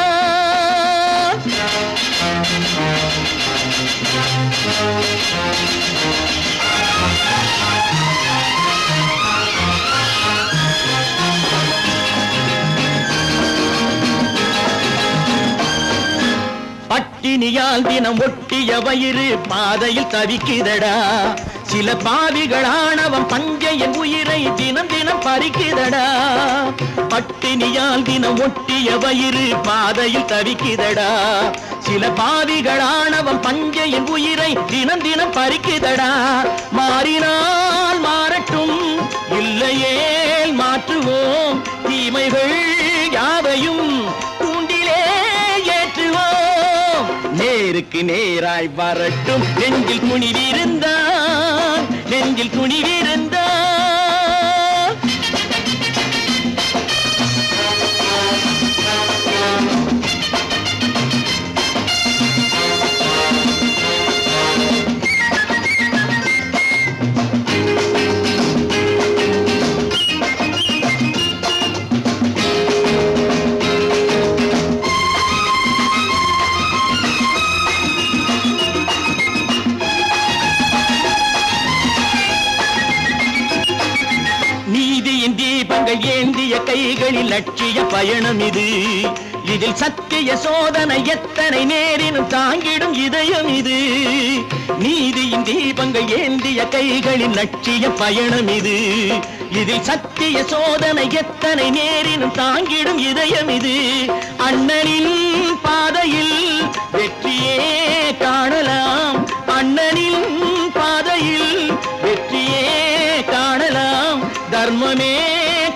பட்டினியால் தினம் ஒட்டிய வயிறு பாதையில் தவிக்குதடா. சில பாவிகளானவன் பஞ்சையின் உயிரை தினம் தினம் பறிக்குதடா. பட்டினியால் தினம் ஒட்டிய வயிறு பாதையில் தவிக்குதடா. சில பாவிகளானவன் பஞ்சையின் உயிரை தினம் தினம் பறிக்குதடா. மாறினால் மாறட்டும், இல்லையேல் மாற்றுவோம். தீமைகள் யாவையும் தூண்டிலே ஏற்றுவோம். நேருக்கு நேராய் வரட்டும் நெஞ்சில் துணிவிருந்தால். நெஞ்சில் துணிவிருந்தால் ஏந்திய கைகளில் லட்சிய பயணம் இது. இதில் சத்திய சோதனை எத்தனை நேரினும் தாங்கிடும் இதயம் இது. நீதியின் தீபங்கள் ஏந்திய கைகளில் லட்சிய பயணம் இது. இதில் சத்திய சோதனை எத்தனை நேரினும் தாங்கிடும் இதயம் இது. அண்ணனின் பாதையில் வெற்றியே காணலாம். அண்ணனின் பாதையில் வெற்றியே காணலாம். தர்மமே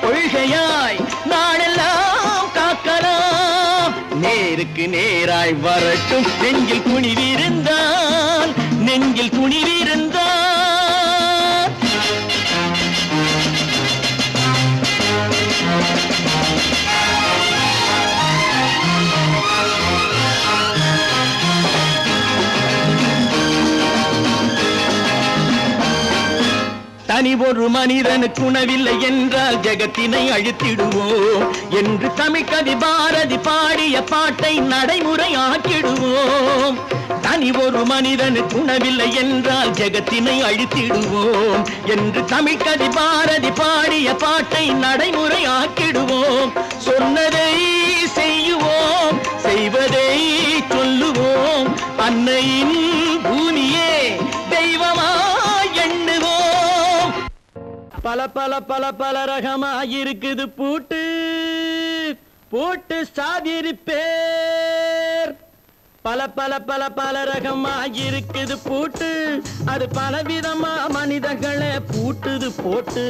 கொள்கையாய் நாளெல்லாம் காக்கலாம். நேருக்கு நேராய் வரட்டும் நெஞ்சில் துணிவிருந்தால். நெஞ்சில் துணிவிருந்தால் தனி ஒரு மனிதனுக்கு உணவில்லை என்றால் ஜெகத்தினை அழித்திடுவோம் என்று தமிழ் கவி பாரதி பாடிய பாட்டை நடைமுறையாக்கிடுவோம். தனி ஒரு மனிதனுக்கு உணவில்லை என்றால் ஜெகத்தினை அழித்திடுவோம் என்று தமிழ் கவி பாரதி பாடிய பாட்டை நடைமுறையாக்கிடுவோம். சொன்னதை செய்யுவோம், செய்வதை சொல்லுவோம். அன்னையின் பூமியே தெய்வமாய் எண்ணுவோம். பல பல பல பல ரகமாயிருக்குது பூட்டு, பூட்டு சாதியிருப்பேர். பல பல பல பல ரகமா இருக்குது பூட்டு, அது பலவிதமா மனிதர்களை பூட்டுது போட்டு.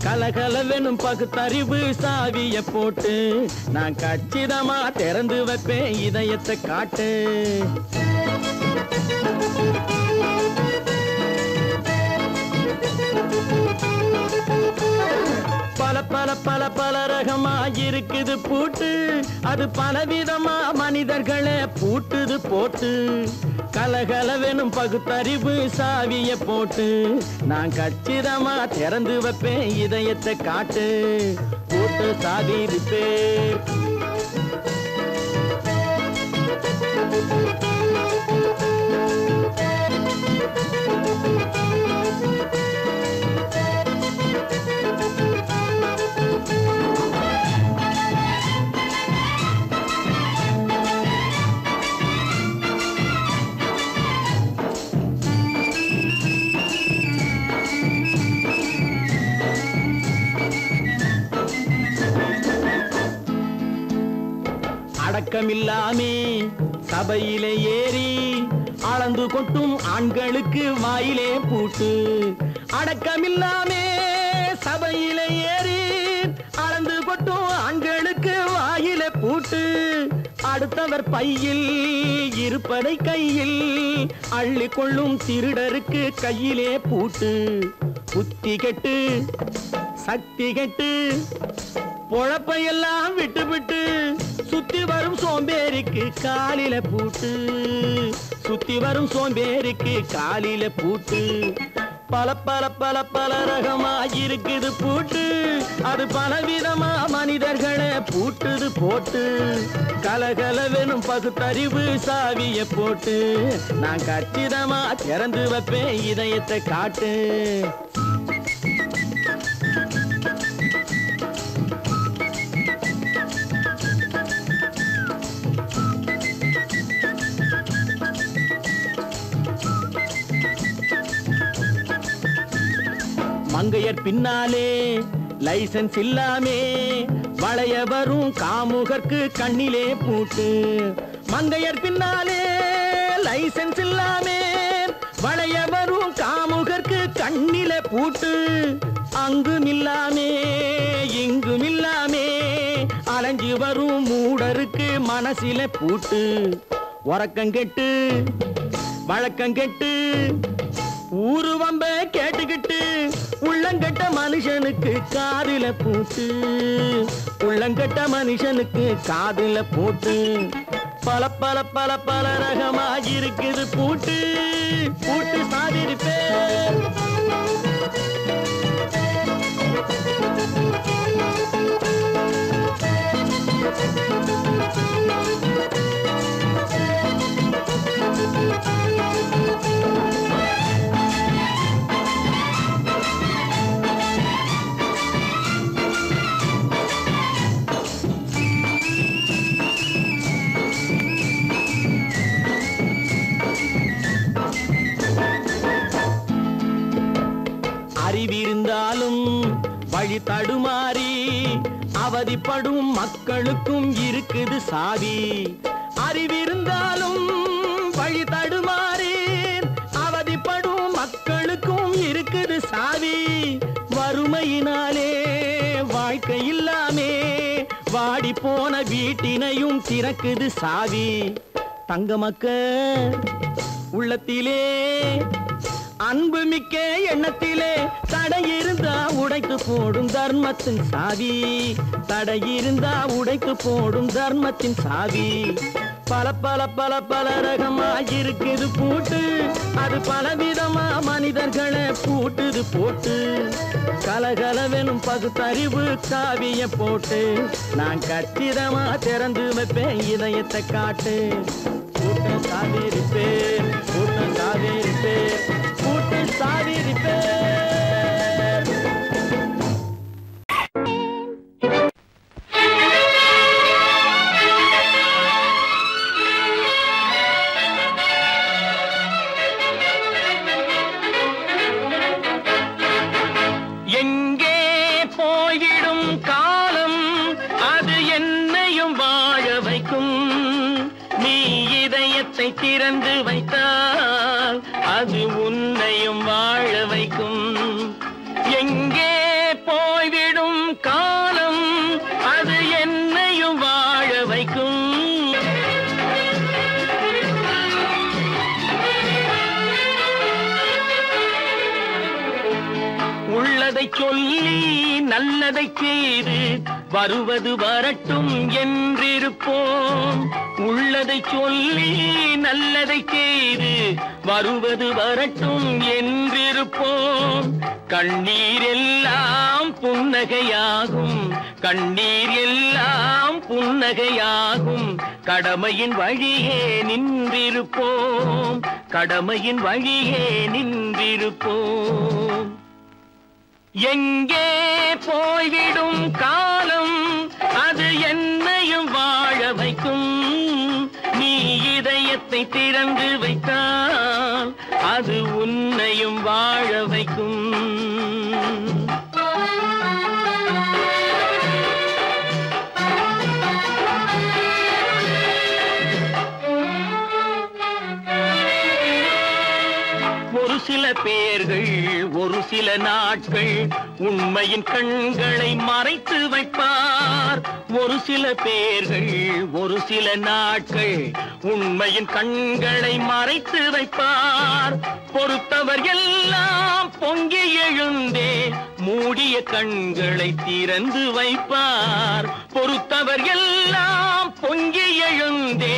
கலகலவெனும் பகுத்தறிவு சாவிய போட்டு, நான் கச்சிதமா திறந்து வைப்பேன் இதயத்தை காட்டு. பல பல பல பல ரகமா இருக்குது பூட்டு, அது பலவிதமா மனிதர்களை பூட்டுது போட்டு. கலகலவெனும் பகுத்தறிவு சாவிய போட்டு, நான் கச்சிதமா திறந்து வைப்பேன் இதயத்தை காட்டு. போட்டு சாவி இருப்பேன். அடக்கமில்லாமே சபையிலே ஏறி அளந்து கொட்டும் ஆண்களுக்கு வாயிலே பூட்டு. அடக்கமில்லாமே சபையிலே ஏறி அளந்து கொட்டும் ஆண்களுக்கு வாயிலே பூட்டு. அடுத்தவர் பையில் இருப்பதை கையில் அள்ளி கொள்ளும் திருடருக்கு கையிலே பூட்டு. புத்தி கெட்டு சக்தி கெட்டு பொழப்பையெல்லாம் விட்டு விட்டு சுத்தி வரும் சோம்பேறிக்கு காலில பூட்டு. சுத்தி வரும் சோம்பேறிக்கு காலில பூட்டு. பல பல பல பல ரகமா இருக்குது பூட்டு, அது பலவிதமா மனிதர்களை பூட்டுது போட்டு. கலகலவெனும் பகுத்தறிவு சாவிய போட்டு, நான் கச்சிதமா திறந்து வைப்பேன் இதயத்தை காட்டு. மங்கையர் பின்னாலே லைசன்ஸ் இல்லாமே வளைய வரும் காமுகர்க்கு கண்ணிலே பூட்டு. மங்கையர் பின்னாலே லைசன்ஸ் இல்லாமே வளைய வரும் காமுகர்க்கு கண்ணிலே பூட்டு. அங்கும் இல்லாமே இங்கும் இல்லாமே அலைஞ்சு வரும் மூடருக்கு மனசிலே பூட்டு. உறக்கங்கெட்டு வழக்கங்கெட்டு ஊரு வம்ப கேட்டுக்கிட்டு உள்ளங்கட்ட மனுஷனுக்கு காதில பூட்டு. உள்ளங்கட்ட மனுஷனுக்கு காதில பூட்டு. பல பல பல பல ரகமா இருக்குது பூட்டு. பூட்டு சாதிருப்பேன். அறிவிருந்தாலும் வழி தடுமாறி அவதிப்படும் மக்களுக்கும் இருக்குது சாவி. அறிவிருந்தாலும் வழி தடுமாறி அவதிப்படும் மக்களுக்கும் இருக்குது சாவி. வறுமையினாலே வாழ்க்கை இல்லாமே வாடி போன வீட்டினையும் திறக்குது சாவி. தங்க மக்கள் உள்ளத்திலே அன்பு மிக்க எண்ணத்திலே தடை இருந்தா உடைத்து போடும் தர்மத்தின் சாவி. தடை இருந்தா உடைத்து போடும் தர்மத்தின் சாவி. பல பல பல பல ரகமா இருக்குது பூட்டு, அது பலவிதமா மனிதர்களை பூட்டுது போட்டு. கலகலவெனும் பகுத்தறிவு சாவிய போட்டு, நான் கச்சிதமா திறந்து வைப்பேன் இதயத்தை காட்டு. பூட்டு சாவிருப்பேன், பூட்டு சாவிருப்பேன், பூட்டு சாவிருப்பேன். எங்கே போயிடும் காலம் அது என்னையும் வாழ வைக்கும். நீ இதைய திறந்து வைத்தால் அது உன்னையும் வாழ வைக்கும். எங்கே போய்விடும் காலம் அது என்னையும் வாழ வைக்கும். உள்ளதை சொல்லி நல்லதை செய்து வருவது வரட்டும் என்றிருப்போம். உள்ளதை சொல்லி நல்லதை செய்து வருவது வரட்டும் என்றிருப்போம். கண்ணீர் எல்லாம் புன்னகையாகும், கண்ணீர் எல்லாம் புன்னகையாகும். கடமையின் வழியே நின்றிருப்போம், கடமையின் வழியே நின்றிருப்போம். எங்கே போய்விடும் காலம் அது என்னையும் வாழ வைக்கும். நீ இதயத்தை திறந்து வைத்தால் அது உன்னையும் வாழ வைக்கும். ஒரு சில பேர்கள் ஒரு சில நாட்கள் உண்மையின் கண்களை மறைத்து வைப்பார். ஒரு சில பேர்கள் ஒரு சில நாட்கள் உண்மையின் கண்களை மறைத்து வைப்பார். பொறுத்தவர் எல்லாம் பொங்கி எழுந்தே மூடிய கண்களை திறந்து வைப்பார். பொறுத்தவர் எல்லாம் பொங்கி எழுந்தே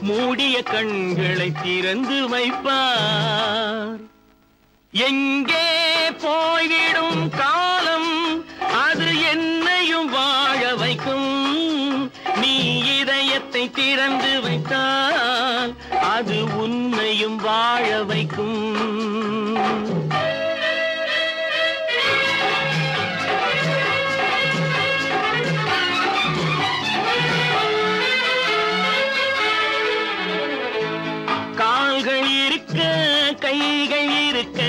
மூடிய கண்களை திறந்து வைப்பார். எங்கே போய்விடும் காலம் அது என்னையும் வாழ வைக்கும். நீ இதயத்தை திறந்து வைத்தால் அது உன்னையும் வாழ வைக்கும். கால்கள் இருக்க கைகள் இருக்க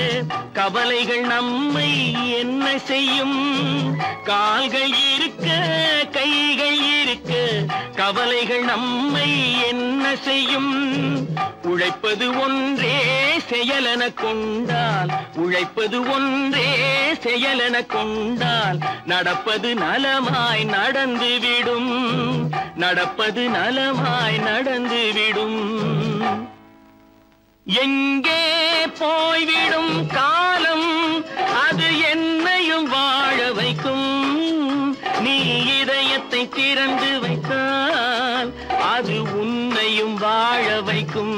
கவலைகள் நம்மை என்ன செய்யும். கால்கள் இருக்க கைகள் இருக்க கவலைகள் நம்மை என்ன செய்யும். உழைப்பது ஒன்றே செயலென கொண்டால், உழைப்பது ஒன்றே செயலென கொண்டால் நடப்பது நலமாய் நடந்துவிடும், நடப்பது நலமாய் நடந்துவிடும். எங்கே போய்விடும் காலம் அது என்னையும் வாழ வைக்கும். நீ இதயத்தை திறந்து வைத்தால் அது உன்னையும் வாழ வைக்கும்.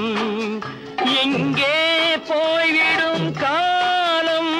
எங்கே போய்விடும் காலம்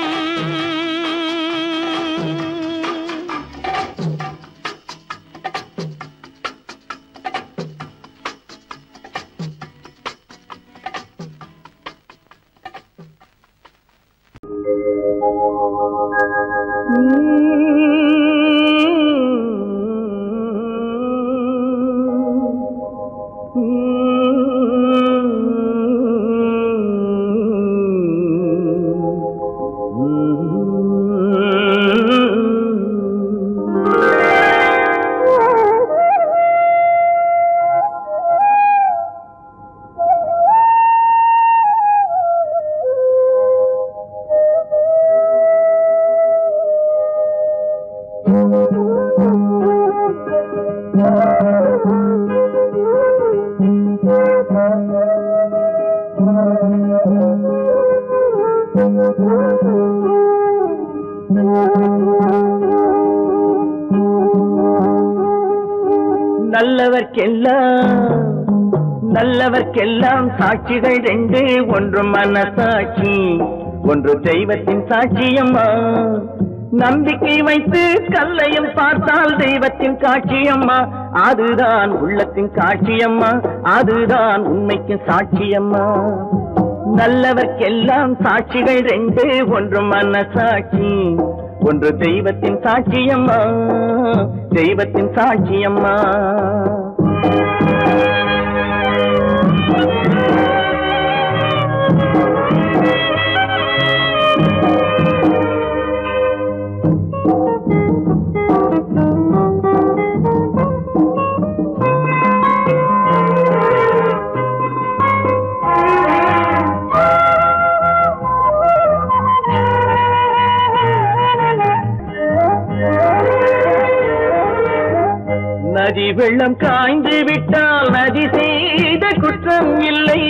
நல்லவர்க்கெல்லாம் சாட்சிகள் ரெண்டு. ஒன்று மனசாட்சி, ஒன்று தெய்வத்தின் சாட்சியம்மா. நம்பிக்கை வைத்து கல்லையும் பார்த்தால் தெய்வத்தின் காட்சியம்மா. அதுதான் உள்ளத்தின் காட்சியம்மா, அதுதான் உண்மைக்கு சாட்சியம்மா. நல்லவர்க்கெல்லாம் சாட்சிகள் ரெண்டு. ஒன்று மனசாட்சி, ஒன்று தெய்வத்தின் சாட்சியம்மா, தெய்வத்தின் சாட்சியம்மா. நதி வெள்ளம் காய்ந்து விட்டால் நதி செய்த குற்றம் இல்லை,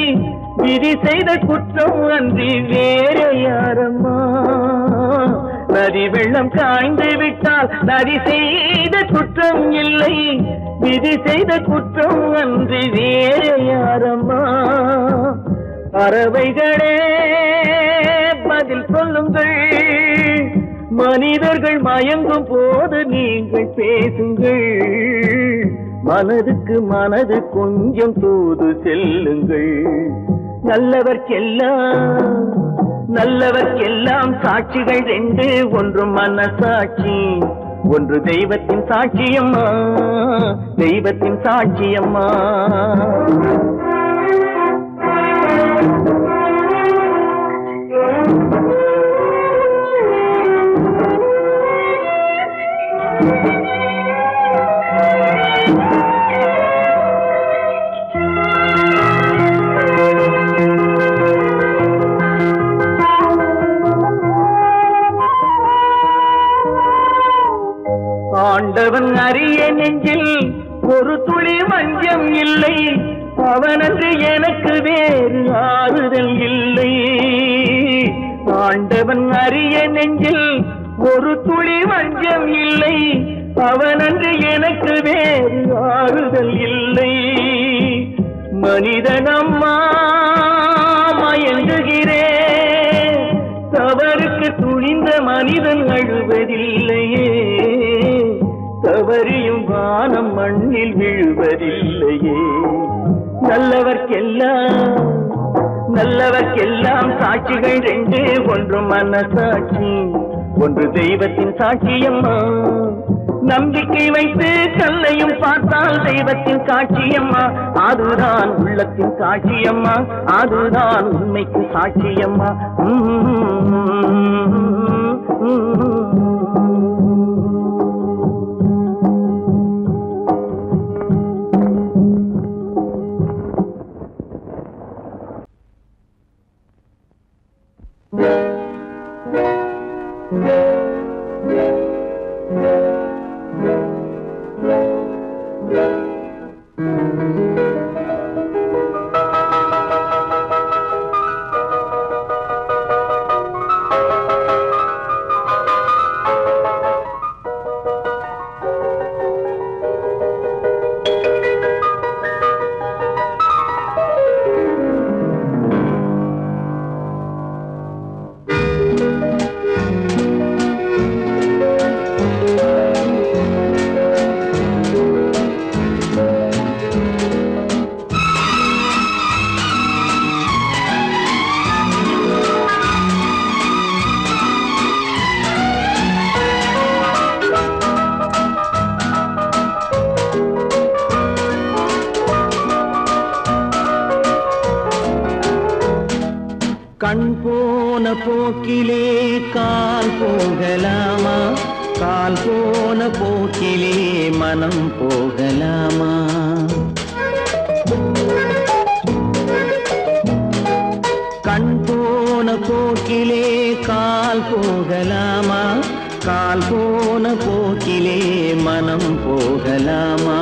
விதி செய்த குற்றம் அன்றி வேற யாரம்மா. நதி வெள்ளம் காய்ந்து விட்டால் நதி செய்த குற்றம் இல்லை, விதி செய்த குற்றம் அன்றி வேற யாரம்மா. பறவைகளே பதில் சொல்லுங்கள், மனிதர்கள் மயங்கும் போது நீங்கள் பேசுங்கள். மனதுக்கு மனது கொஞ்சம் தூது செல்லுங்கள். நல்லவர்க்கெல்லாம் சாட்சிகள் ரெண்டு, ஒன்று மனசாட்சி, ஒன்று தெய்வத்தின் சாட்சியம்மா, தெய்வத்தின் சாட்சியம்மா. ஆண்டவன் அறிய நெஞ்சில் ஒரு துளி வஞ்சம் இல்லை, அவனன்று எனக்கு வேறு ஆறுதல் இல்லை. ஆண்டவன் அறிய நெஞ்சில் ஒரு துளி வஞ்சம் இல்லை, அவனன்று எனக்கு வேறு ஆறுதல் இல்லை. மனிதனம்மா மயங்குகிறேன், தவறுக்கு துணிந்த மனிதன் அழுவதில்லையே, தவறியும் வானம் மண்ணில் விழுவதில்லையே. நல்லவர்க்கெல்லாம் சாட்சிகள் ரெண்டு, ஒன்று மனசாட்சி, ஒன்று தெய்வத்தின் சாட்சியம்மா. நம்பிக்கை வைத்து கல்லையும் பார்த்தால் தெய்வத்தின் சாட்சியம்மா, அதுதான் உள்ளத்தின் சாட்சியம்மா, அதுதான் உண்மைக்கு சாட்சியம்மா. கண் போன போக்கிலே கால் போகலாமா, கால் போன போக்கிலே மனம் போகலாமா. கண் போன போக்கிலே கால் போகலாமா, கால் போன போக்கிலே மனம் போகலாமா.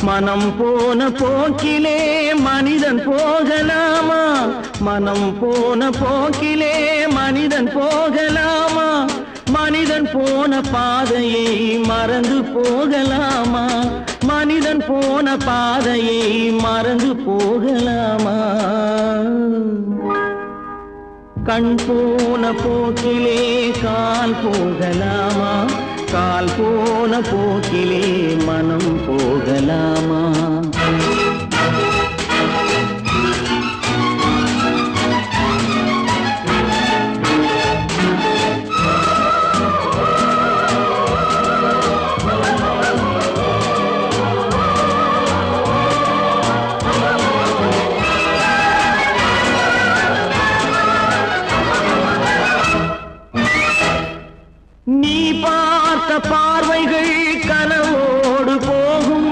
மனம் போன போக்கிலே மனிதன் போகலாமா, மனம் போன போக்கிலே மனிதன் போகலாமா. மனிதன் போன பாதையை மறந்து போகலாமா, மனிதன் போன பாதையை மறந்து போகலாமா. கண் போன போக்கிலே கால் போகலாமா, கால் போன போக்கிலே மனம் போகலாமா. நீ பார்த்த பார்வைகள் கனவோடு போகும்,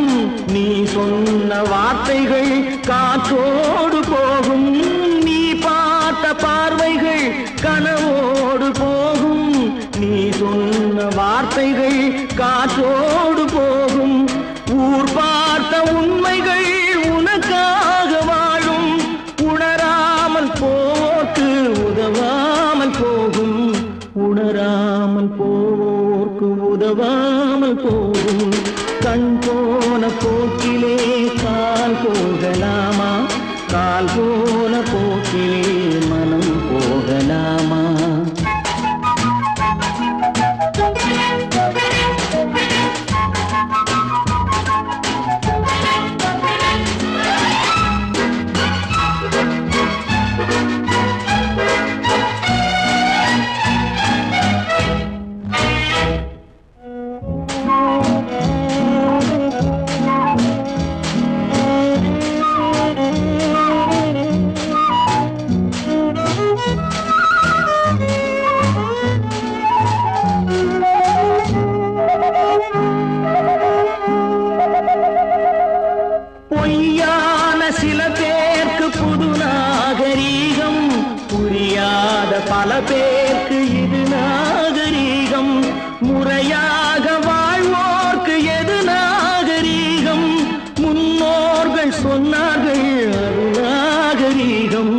நீ சொன்ன வார்த்தைகள் காற்றோடு போகும். நீ பார்த்த பார்வைகள் கனவோடு போகும், நீ சொன்ன வார்த்தைகள் காற்றோடு போகும். ஊர் உண்மைகள் உனக்காக வாழும் உணராமல் போக்கு உதவாமல் போகும் உணராமல் போக்கு உதவாமல் போகும் கண் போன போக்கிலே கால் போகலாமா கால் போன போக்கிலே மனம் போகலாமா பொய்யான சில பேருக்கு புது நாகரீகம் புரியாத பல பேருக்கு இது நாகரீகம் முறையாக வாழ்வோர்க்கு எது நாகரீகம் முன்னோர்கள் சொன்னார்கள் அது நாகரீகம்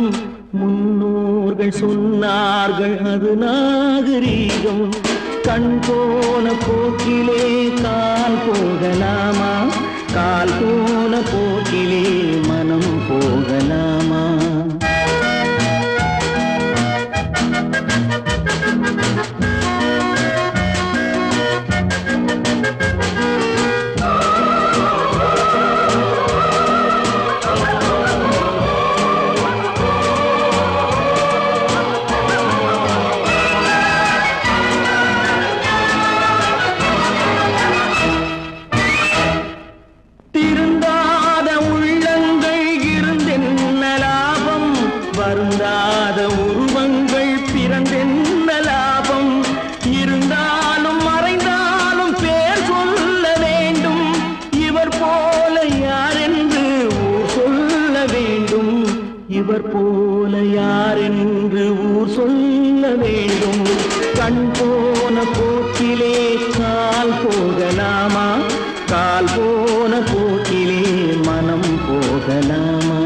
முன்னோர்கள் சொன்னார்கள் அது நாகரீகம் கண் போன போக்கிலே கால் போகலாமா கால் போன போக்கிலே மனம் போகலாமா திருந்தாத உள்ளங்கள் இருந்தென்ன லாபம் வருந்தாத உருவங்கள் பிறந்தென்ன லாபம் இருந்தாலும் மறைந்தாலும் பேர் சொல்ல வேண்டும் இவர் போல யாரென்று ஊர் சொல்ல வேண்டும் இவர் போல யாரென்று ஊர் சொல்ல வேண்டும் கண் போன போக்கிலே கால் போகலாமா கால் போன போக்கிலே மனம் போகலாமா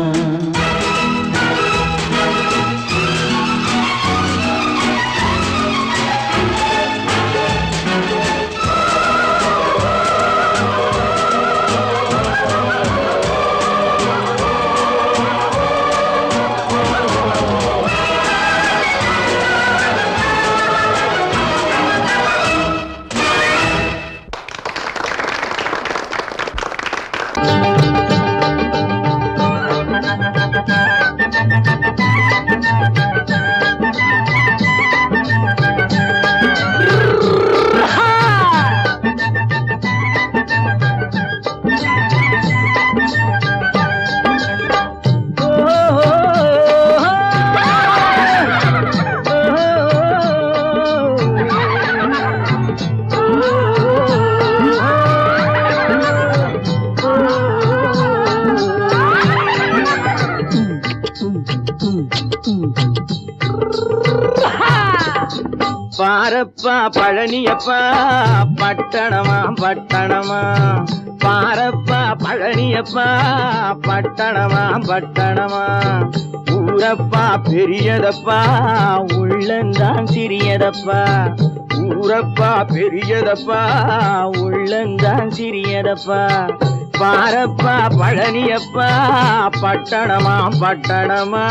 பாரப்பா பழனியப்பா பட்டணமா பட்டணமா பாரப்பா பழனியப்பா பட்டணமா பட்டணமா ஊரப்பா பெரியதப்பா உள்ளந்தான் சிறியதப்பா ஊரப்பா பெரியதப்பா உள்ளந்தான் சிறியதப்பா பாரப்பா பழனியப்பா பட்டணமா பட்டணமா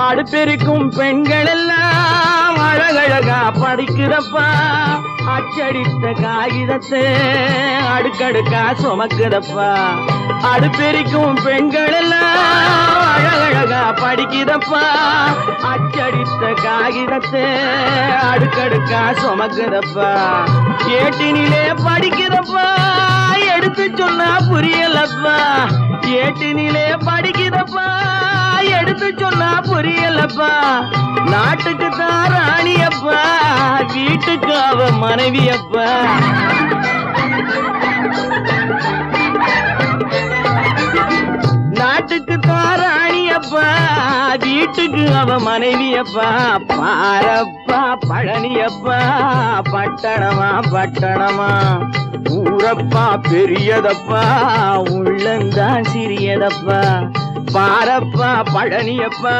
அடுப்பெருக்கும் பெண்கள் எல்லாம் அழகழகா படிக்குதப்பா அச்சடித்த காகிதத்தை அடுக்கடுக்கா சுமக்குதப்பா அடுப்பெருக்கும் பெண்கள் எல்லாம் அழகழகா படிக்குதப்பா அச்சடித்த காகிதத்தை அடுக்கடுக்கா சுமக்குதப்பா ஏட்டினிலே படிக்குதப்பா எடுத்து சொன்னா புரியலப்பா ஏட்டினிலே படிக்குதப்பா எடுத்து சொன்னா புரியலப்பா நாட்டுக்கு தான் ராணியப்பா வீட்டுக்கு அவ மனைவியப்பா நாட்டுக்கு தாராணியப்பா வீட்டுக்கு அவ மனைவியப்பா பாரப்பா பழனியப்பா பட்டணமா பட்டணமா ஊரப்பா பெரியதப்பா உள்ளந்தான் சிறியதப்பா பாரப்பா பழனியப்பா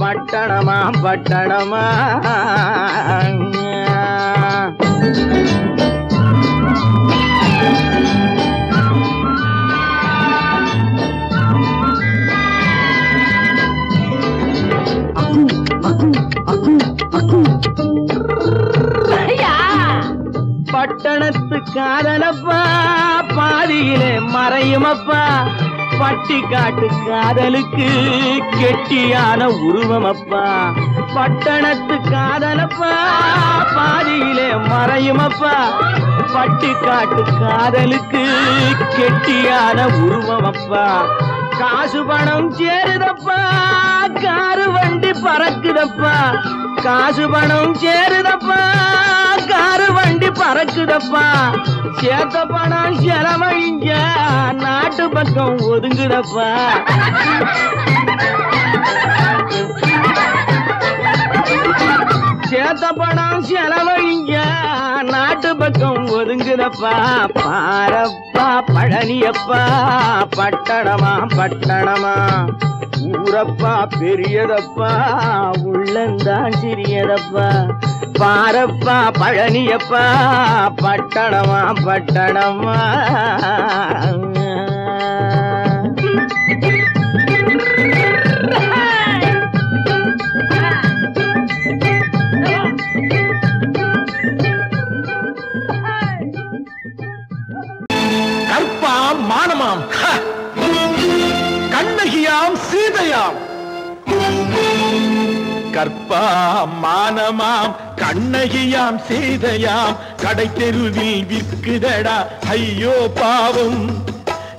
பட்டணமா பட்டணமா பட்டணத்து காதலப்பா பாதியிலே மறையுமப்பா பட்டி காட்டு காதலுக்கு கெட்டியான உருவமப்பா பட்டணத்து காதலப்பா பாதியிலே மறையுமப்பா பட்டி காட்டு காதலுக்கு கெட்டியான உருவமப்பா காசு பணம் சேருதப்பா காரு வண்டி பறக்குதப்பா காசு பணம் சேருதப்பா காரு வண்டி பறக்குதப்பா சேத்த பணம் செலவழிஞ்ச நாட்டு பக்கம் ஒதுங்குதப்பா சேத்த பணம் செலவழிஞ்ச நாட்டு பக்கம் ஒதுங்குதப்பா பாரப்பா பழனியப்பா பட்டணமா பட்டணமா ஊரப்பா பெரியதப்பா உள்ளந்தான் சிறியதப்பா பாரப்பா பழனியப்பா பட்டணமா பட்டணமா கற்பாம் மானமாம் கண்ணகியாம் சீதையாம் கற்பாம் மானமாம் கண்ணகியாம் சீதையாம் கடை தெருவில் விற்குதடா ஐயோ பாவம்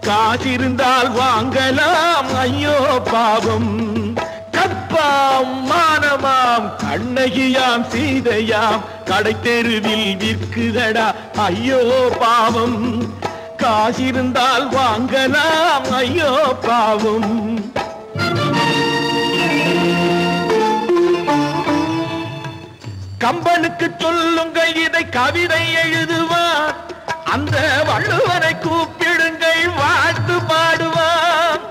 காசிருந்தால் வாங்கலாம் ஐயோ பாவம் கற்பாம் மானமாம் கண்ணகியாம் சீதையாம் கடை தெருவில் விற்குதடா ஐயோ பாவம் காசிருந்தால் வாங்கலாம் ஐயோ பாவம் கம்பனுக்கு சொல்லுங்கள் இதை கவிதை எழுதுவான் அந்த வள்ளுவனை கூப்பிடுங்கள் வாழ்த்து பாடுவான்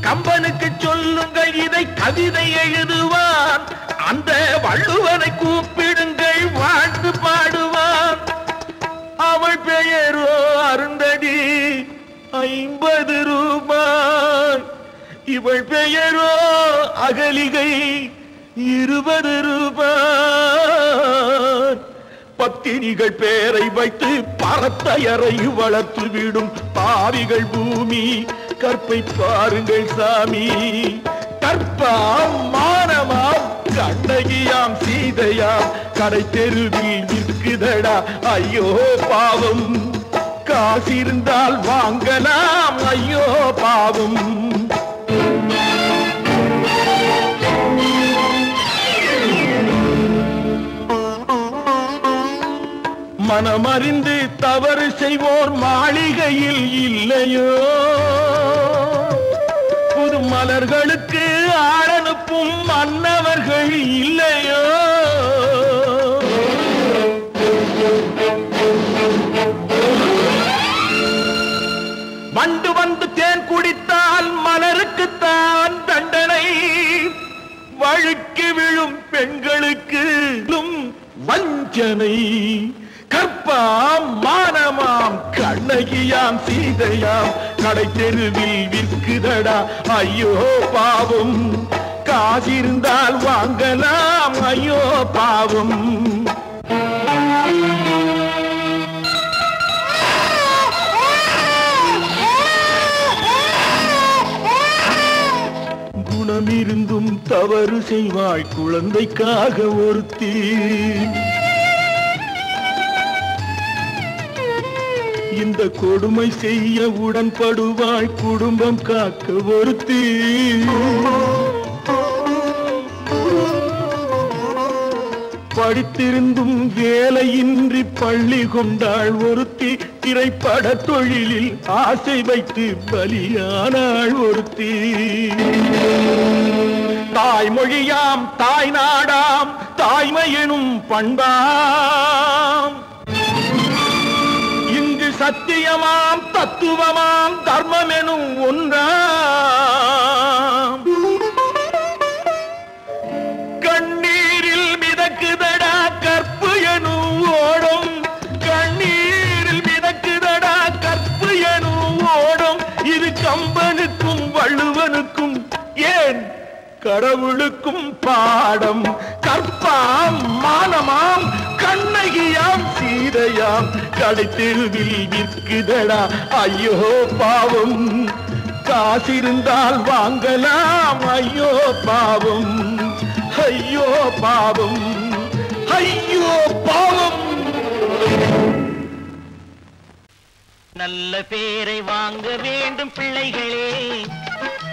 கம்பனுக்கு சொல்லுங்கள் இதை கவிதை எழுதுவான் அந்த வள்ளுவனை கூப்பிடுங்கள் வாழ்த்து பாடுவான் அவள் பெயரோ அருந்ததி 50 ரூபாய் இவள் பெயரோ அகலிகை 20 ரூபாய் பத்தினிகள் பேரை வைத்து பரத்தையறை வளர்த்து விடும் பாவிகள் பூமி கற்பை பாருங்கள் சாமி கற்பாம் மானமாம் கண்ணகியாம் சீதையாம் கடை தெருவில் விற்குதடா ஐயோ பாவம் காசிருந்தால் வாங்கலாம் ஐயோ பாவம் மனமறிந்து தவறு செய்வோர் மாளிகையில் இல்லையோ புது மலர்களுக்கு ஆளனுப்பும் மன்னவர்கள் இல்லையோ வண்டு வந்து தேன் குடித்தால் மலருக்குத்தான் தண்டனை வழுக்கி விழும் பெண்களுக்கு வஞ்சனை கற்பாம் மானமாம் கண்ணகியாம் சீதையாம் கடை தெருவில் விற்குதடா ஐயோ பாவம் காசிருந்தால் வாங்கலாம் ஐயோ பாவம் குணமிருந்தும் தவறு செய்வாய் குழந்தைக்காக ஒருத்தி இந்த கொடுமை செய்ய உடன்படுவாய் குடும்பம் காக்க ஒருத்தி படித்திருந்தும் வேலையின்றி பள்ளி கொண்டாள் ஒருத்தி திரைப்பட தொழிலில் ஆசை வைத்து பலியானாள் ஒருத்தி தாய்மொழியாம் தாய் நாடாம் தாய்மையெனும் பண்பாம் இங்கு சத்தியமாம் தத்துவமாம் தர்மமெனும் ஒன்றாம் கண்ணீரில் மிதக்குதடா கற்பு எனும் ஓடும் கண்ணீரில் மிதக்குதடா கற்பு எனும் ஓடும் இது கம்பனுக்கும் வள்ளுவனுக்கும் ஏன் கடவுளுக்கும் பாடம் கற்பாம் மானமாம் கண்ணகியாம் சீதையாம் கடைத்தெருவில் விற்குதடா ஐயோ பாவம் காசிருந்தால் வாங்கலாம் ஐயோ பாவம் ஐயோ பாவம் ஐயோ பாவம் நல்ல பேரை வாங்க வேண்டும் பிள்ளைகளே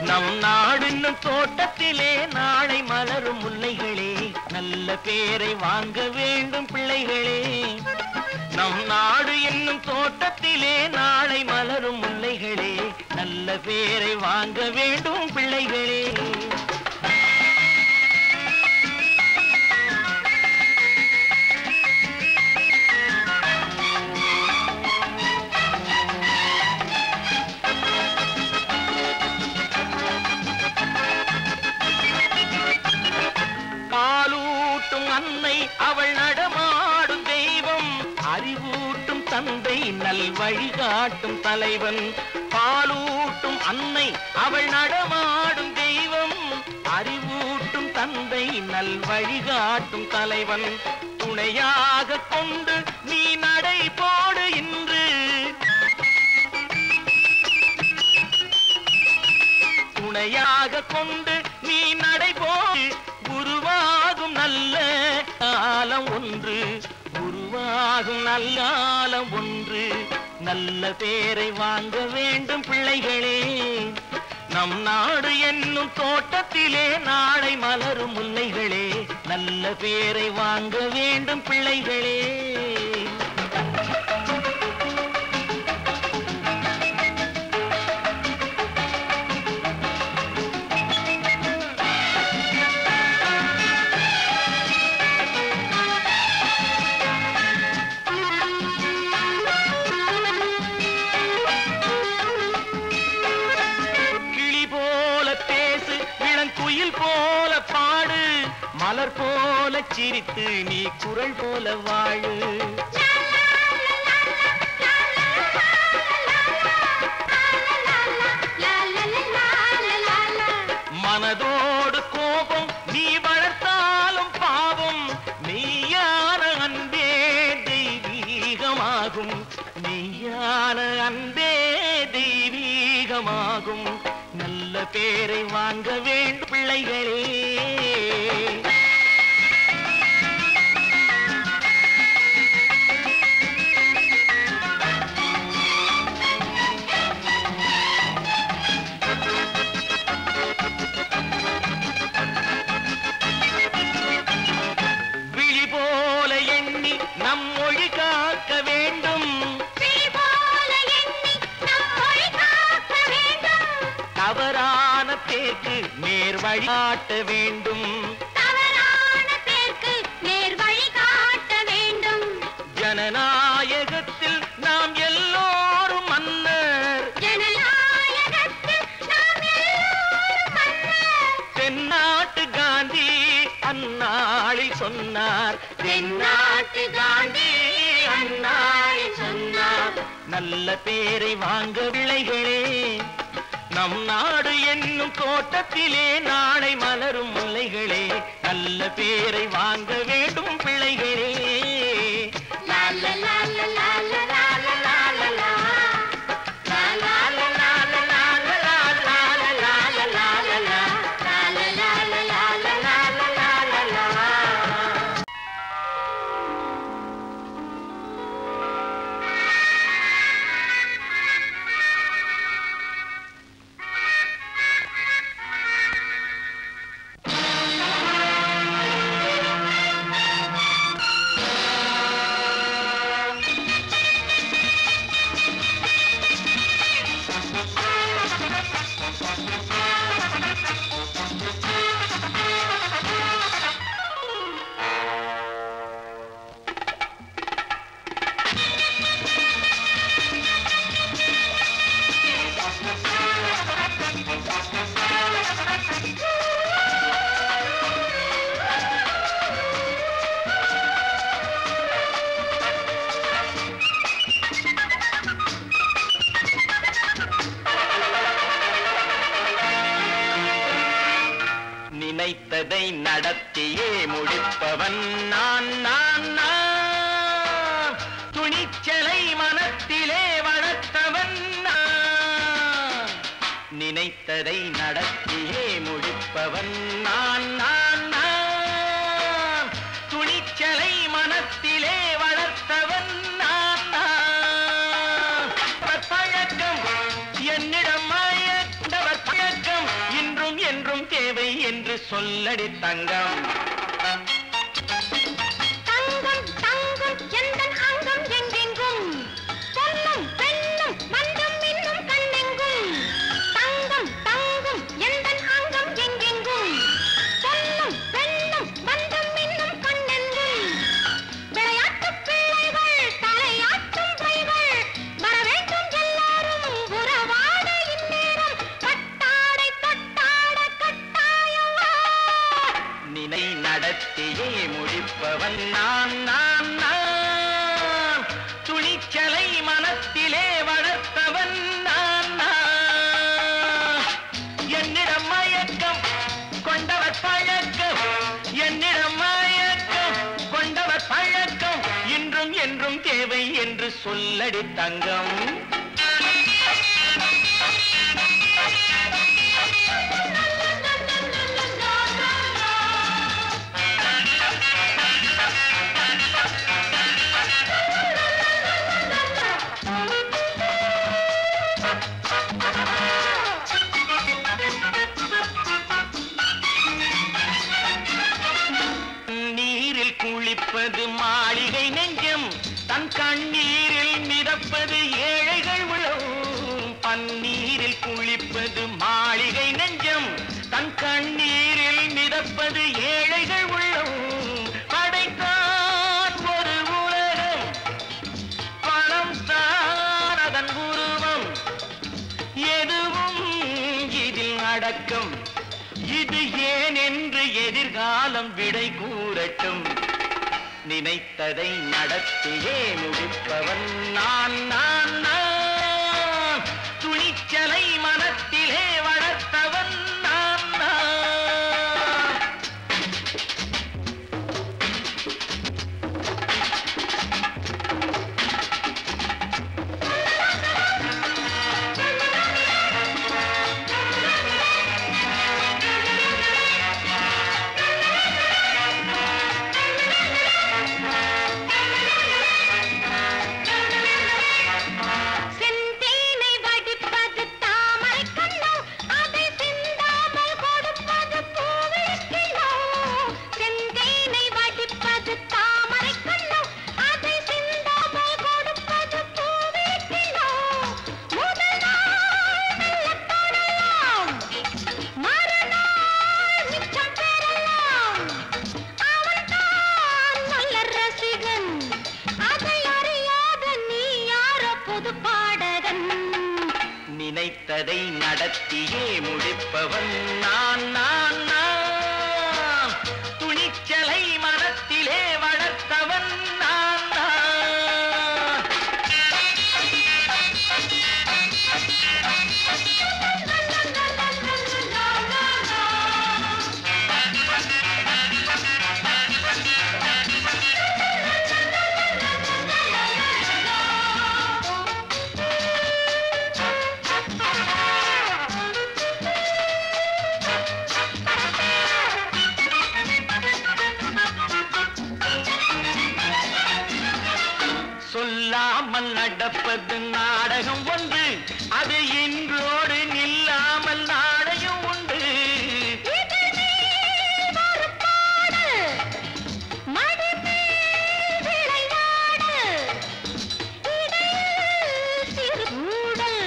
நம் நாடு இன்னும் தோட்டத்திலே நாளை மலரும் முல்லைகளே நல்ல பேரை வாங்க வேண்டும் பிள்ளைகளே நம் நாடு என்னும் தோட்டத்திலே நாளை மலரும் முல்லைகளே நல்ல பேரை வாங்க வேண்டும் பிள்ளைகளே அன்னை அவள் நடமாடும் தெய்வம் அறிவூட்டும் தந்தை நல் வழிகாட்டும் தலைவன் பாலூட்டும் அன்னை அவள் நடமாடும் தெய்வம் அறிவூட்டும் தந்தை நல் வழிகாட்டும் தலைவன் துணையாக கொண்டு நீ நடை போடு இன்று துணையாக கொண்டு நீ நடை போடு உருவாகும் நல்ல காலம் ஒன்று உருவாகும் நல்ல காலம் ஒன்று நல்ல பேரை வாங்க வேண்டும் பிள்ளைகளே நம் நாடு என்னும் தோட்டத்திலே நாளை மலரும் முல்லைகளே நல்ல பேரை வாங்க வேண்டும் பிள்ளைகளே போல பாடு மலர் போல சிரித்து நீ குரல் போல வாழு மனதோடு கோபம் நீ வளர்த்தாலும் பாவம் மெய்யான அன்பே தெய்வீகமாகும் மெய்யான அன்பே தெய்வீகமாகும் நல்ல பேரை வாங்க வேண்டும் பிள்ளைகளே விழி போல எண்ணி நம் மொழி காக்க வேண்டும் தவறான பேருக்கு நேர் வழிகாட்ட வேண்டும் ஜனநாயகத்தில் நாம் எல்லோரும் மன்னர் தென்னாட்டு காந்தி அந்நாளில் சொன்னார் தென்னாட்டு காந்தி அந்நாளில் சொன்னார் நல்ல பேரை வாங்க பிள்ளைகளே நம் நாடு என்னும் தோட்டத்திலே நாளை மலரும் முல்லைகளே நல்ல பேரை வாங்க வேண்டும் பிள்ளைகளே முடிப்பவன் நான் நான் நான். துணிச்சலை மனத்திலே வளர்த்தவன் நான். நினைத்ததை நடத்தியே முடிப்பவன் நான் நான் நான். துணிச்சலை மனத்திலே வளர்த்தவன் நான் நான். பழக்கம் என்னிடம் மாயவர் பழக்கம் இன்றும் என்றும் தேவை என்று சொல்லடி தங்கம். தங்கம் தங்கம் எந்தன் அங்கம் எங்கெங்கும் பொன்னும் பெண்ணும் மன்றம் இன்னும் கண்ணெங்கும். தங்கம் தங்கம் எந்தன் அங்கம் எங்கெங்கும் பொன்னும் பெண்ணும் மன்றம் இன்னும் கண்ணெங்கும். விளையாட்டு பிள்ளைகள் தலையாட்டும் பைகள் வர வேண்டும் எல்லாரும் உறவாட இந்நேரம் கட்டாடை தொட்டாட கட்டாயவா. நினை நடத்தியே முடிப்பவன் நான் நான் நான். துணிச்சலை மனத்திலே வளர்த்தவன் நான் நான். என்னிடம் மயக்கம் கொண்டவர் பழக்கம் என்னிடம் மயக்கம் கொண்டவர் பழக்கம் இன்றும் என்றும் தேவை என்று சொல்லடி தங்கம். நீரில் குளிப்பது மாளிகை நெஞ்சம் தன் கண்ணீரில் மிதப்பது ஏழைகள் உளம். பன்னீரில் குளிப்பது மாளிகை நெஞ்சம் தன் கண்ணீரில் மிதப்பது ஏழைகள் உள்ளம். படைத்தான் ஒரு உலகம் பணம் தான் அதன் உருவம். எதுவும் இதில் அடக்கம். இது ஏன் என்று எதிர்காலம் விடை கூறட்டும். நினைத்ததை நடத்தியே முடிப்பவன் நான் நான் நான். துணிச்சலை மனத்திலே வளர்த்தவன் நான் நான். செந்தேனை வடிப்பது தாமரை கண்ணோ அதை சிந்தாமல் கொடுப்பது பூவிளக்கிலோ. செந்தேனை வடிப்பது தாமரை கண்ணோ அதை சிந்தாமல் கொடுப்பது பூவிளக்கிலோ. முதல் நாள் மெல்ல தொடலாம் மறுநாள் மிச்சம் பெறலாம். அவன்தான் நல்ல ரசிகன் அதை அறியாத நீ யாரோ புது பாடகன். நினைத்ததை நடத்தியே முடிப்பவன் நான் நான் நான். துணிச்சலை மனத்திலே வளர்த்தவன் நான் நான். சொல்லாமல் நடப்பது நாடகம் ஒன்று. அது இன்றோடு நில்லாமல் நாடகம் உண்டு. இதழ் மேல் ஒரு பாடு, மடி மேல் விளையாடு, இடையில் சிறு ஊடல்.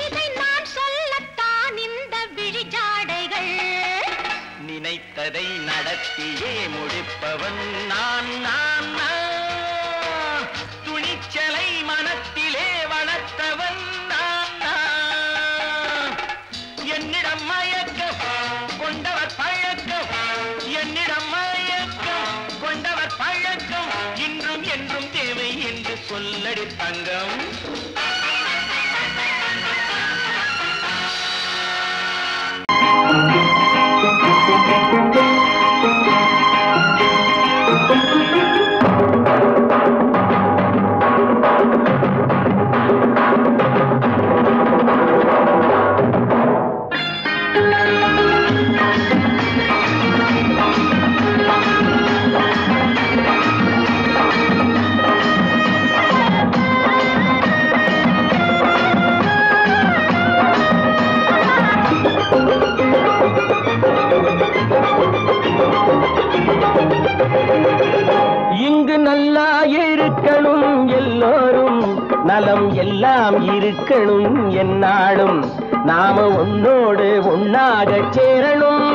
இதை நான் சொல்லத்தான் இந்த விழிஜாடைகள். நினைத்ததை நடத்தியே முடிப்பவன் நான் நான் நான். துணிச்சலை மனத்திலே வளர்த்தவன் நான் நான். என்னிடம் மயக்கம் கொண்டவர் பழக்கம் என்னிடம் மயக்கம் கொண்டவர் பழக்கம் இன்றும் என்றும் தேவை என்று சொல்லடி தங்கம். நலம் எல்லாம் இருக்கணும் என்னாலும் நாம ஒன்னோடு ஒன்னாக சேரணும்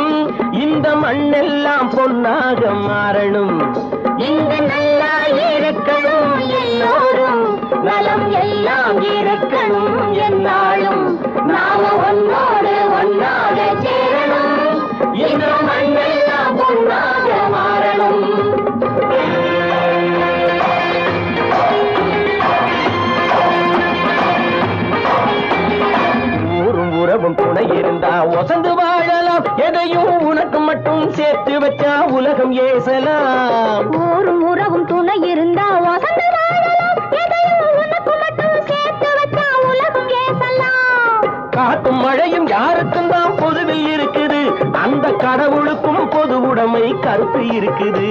இந்த மண்ணெல்லாம் பொன்னாக மாறணும் இங்கு நல்லா இருக்கணும் எல்லோரும் நலம் எல்லாம் இருக்கணும் என்னாலும் நாம ஒன்னோடு ஒன்னாக சேரணும் இந்த மண்ணெல்லாம் பொன்னாக மாறணும் உறவும் துணை இருந்தா ஒசந்து வாழலாம் எதையும் உனக்கு மட்டும் சேர்த்து வச்சா உலகம் ஏசலாம் ஊரும் உறவும் துணை இருந்தா ஒசந்து வாழலாம் எதையும் உனக்கு மட்டும் சேர்த்து வச்சா உலகம் ஏசலாம் காத்தும் மழையும் யாருக்கும் தான் பொதுவில் இருக்குது அந்த கடவுளுக்கும் பொது உடைமை கருத்து இருக்குது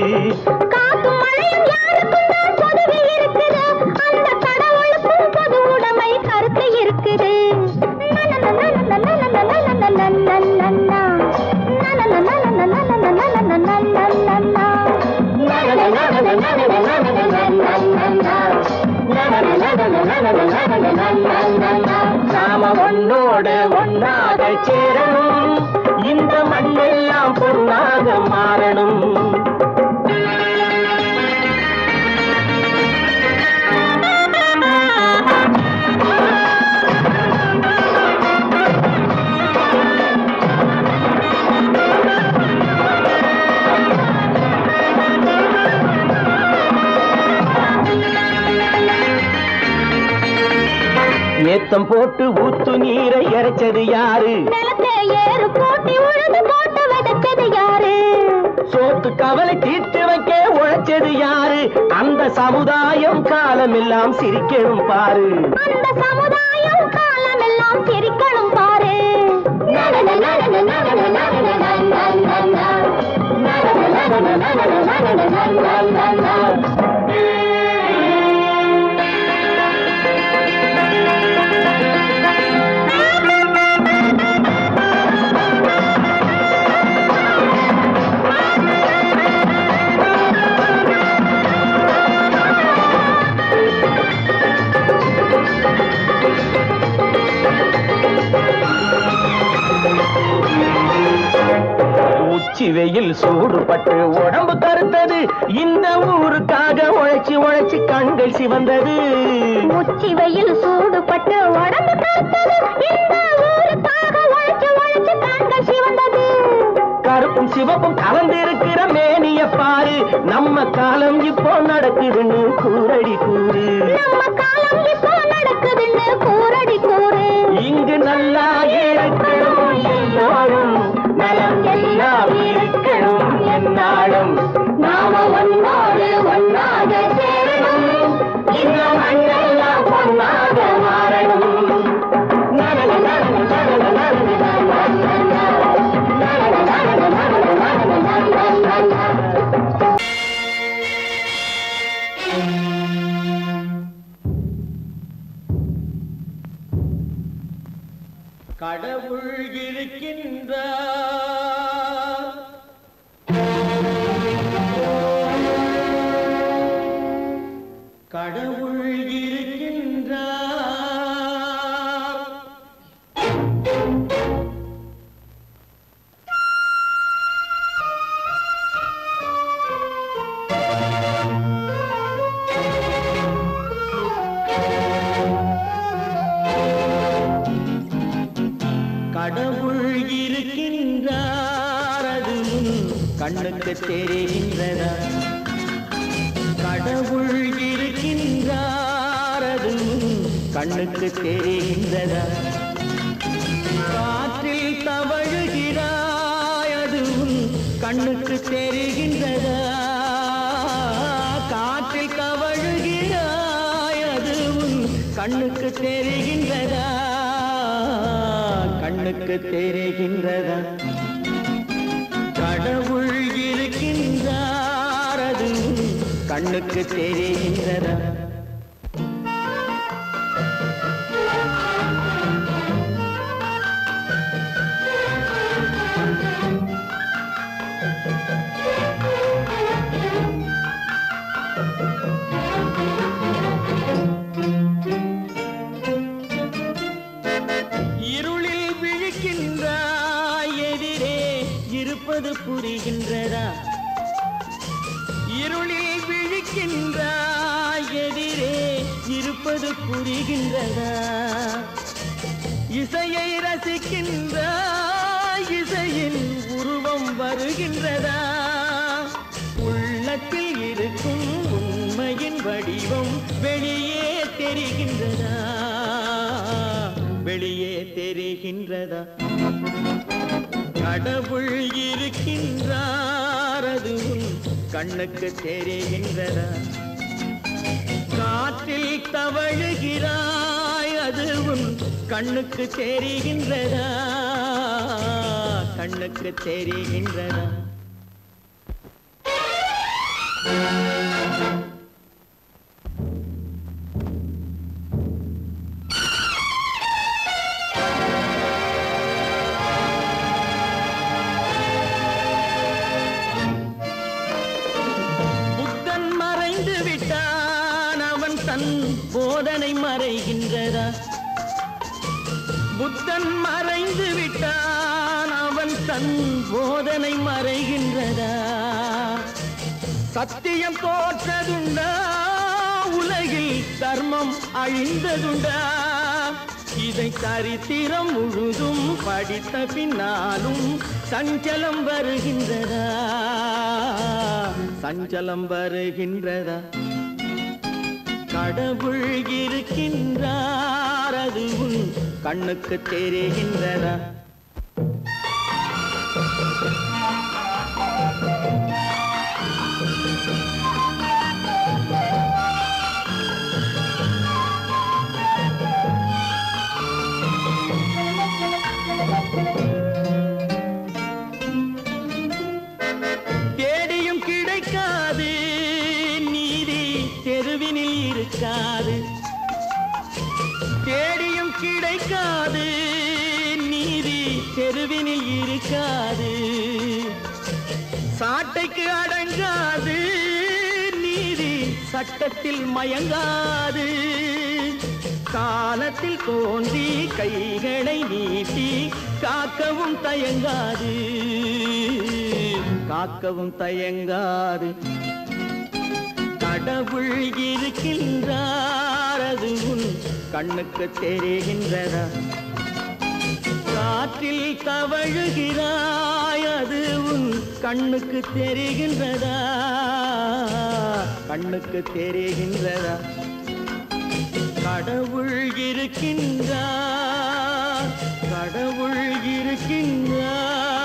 காத்தும் மழையும் யாருக்கும் தான் பொதுவில் இருக்குது அந்த கடவுளுக்கும் பொது உடைமை கருத்து இருக்குது நாம ஒன்னோடு ஒன்னாக சேரணும் இந்த மண்ணெல்லாம் பொன்னாக மாறணும் ஏத்தம் போட்டு ஊத்து நீரை இறைச்சது யாரு நிலத்தை ஏறு போட்டி உழுது போட்டு விதைச்சது யாரு சோத்து கவலை தீர்த்து வைக்க உழைச்சது யாரு அந்த சமுதாயம் காலமெல்லாம் சிரிக்கணும் பாரு அந்த சமுதாயம் காலமெல்லாம் சிரிக்கணும் பாரு உச்சி வெயில் சூடுபட்டு உடம்பு கருத்தது இந்த ஊருக்காக உழைச்சி உழைச்சி கண்கள் சிவந்தது உச்சி வெயில் சூடுபட்டு உடம்பு கருத்தது இந்த ஊருக்காக உழைச்சி உழைச்சி கண்கள் சிவந்தது கருப்பும் சிவப்பும் கலந்திருக்கிற மேனிய பாரு நம்ம காலம் இப்போ நடக்குதுன்னு கூரடி கூறு நம்ம காலம் இப்போ நடக்குதுன்னு கூரடி கூறு இங்கு நல்லா இருக்கணும் எல்லோரும் நலம் எல்லாம் இருக்கணும் என்னாலும் நாம ஒன்னோடு ஒன்னாக சேரணும் இந்த மண்ணெல்லாம் பொன்னாக மாறணும் கடவுள் இருக்கின்றார் கடவுள் இருக்கின்றார் கடவுள் இருக்கின்றார் அது கண்ணுக்கு தெரிகின்றதா கடவுள் இருக்கின்றார் அது கண்ணுக்கு தெரிகின்றதா காற்றில் தவழுகிறாய் அது கண்ணுக்கு தெரிகின்றதா கண்ணுக்கு தெரிகின்றதா கண்ணுக்கு தெரிகின்றதா கடவுள் இருக்கின்றார் அது கண்ணுக்கு தெரிகின்றதா இருளில் விழிக்கின்றாய் எதிரே இருப்பது புரிகின்றதா இருளில் விழிக்கின்றாய் எதிரே இருப்பது புரிகின்றதா இசையை ரசிக்கின்றாய் இசையின் உருவம் வருகின்றதா உள்ளத்தில் இருக்கும் உண்மையின் வடிவம் வெளியே தெரிகின்றதா வெளியே தெரிகின்றதா கடவுள் இருக்கின்றார் அது கண்ணுக்கு தெரிகின்றதா காற்றில் தவழுகிறாய் அது கண்ணுக்கு தெரிகின்றதா கண்ணுக்கு தெரிகின்றதா போதனை மறைகின்றதா புத்தன் மறைந்து விட்டான் அவன் தன் போதனை மறைகின்றதா சத்தியம் தோற்றதுண்டா உலகில் தர்மம் அழிந்ததுண்டா இதை சரித்திரம் முழுதும் படித்த பின்னாலும் சஞ்சலம் வருகின்றதா சஞ்சலம் வருகின்றதா கடவுள் இருக்கின்றார் அது கண்ணுக்கு தெரிகின்றதா தேடியும் கிடைக்காது நீதி தெருவினில் இருக்காது தேடியும் கிடைக்காது நீதி தெருவினில் இருக்காது சாட்டைக்கு அடங்காது நீதி சட்டத்தில் மயங்காது காலத்தில் தோன்றி கைகளை நீட்டி காக்கவும் தயங்காது காக்கவும் தயங்காது கடவுள் இருக்கின்றார் அது கண்ணுக்கு தெரிகின்றதா காற்றில் தவழுகிறாய் அது கண்ணுக்கு தெரிகின்றதா கண்ணுக்கு தெரிகின்றதா கடவுள் இருக்கின்றார் கடவுள் இருக்கின்றார்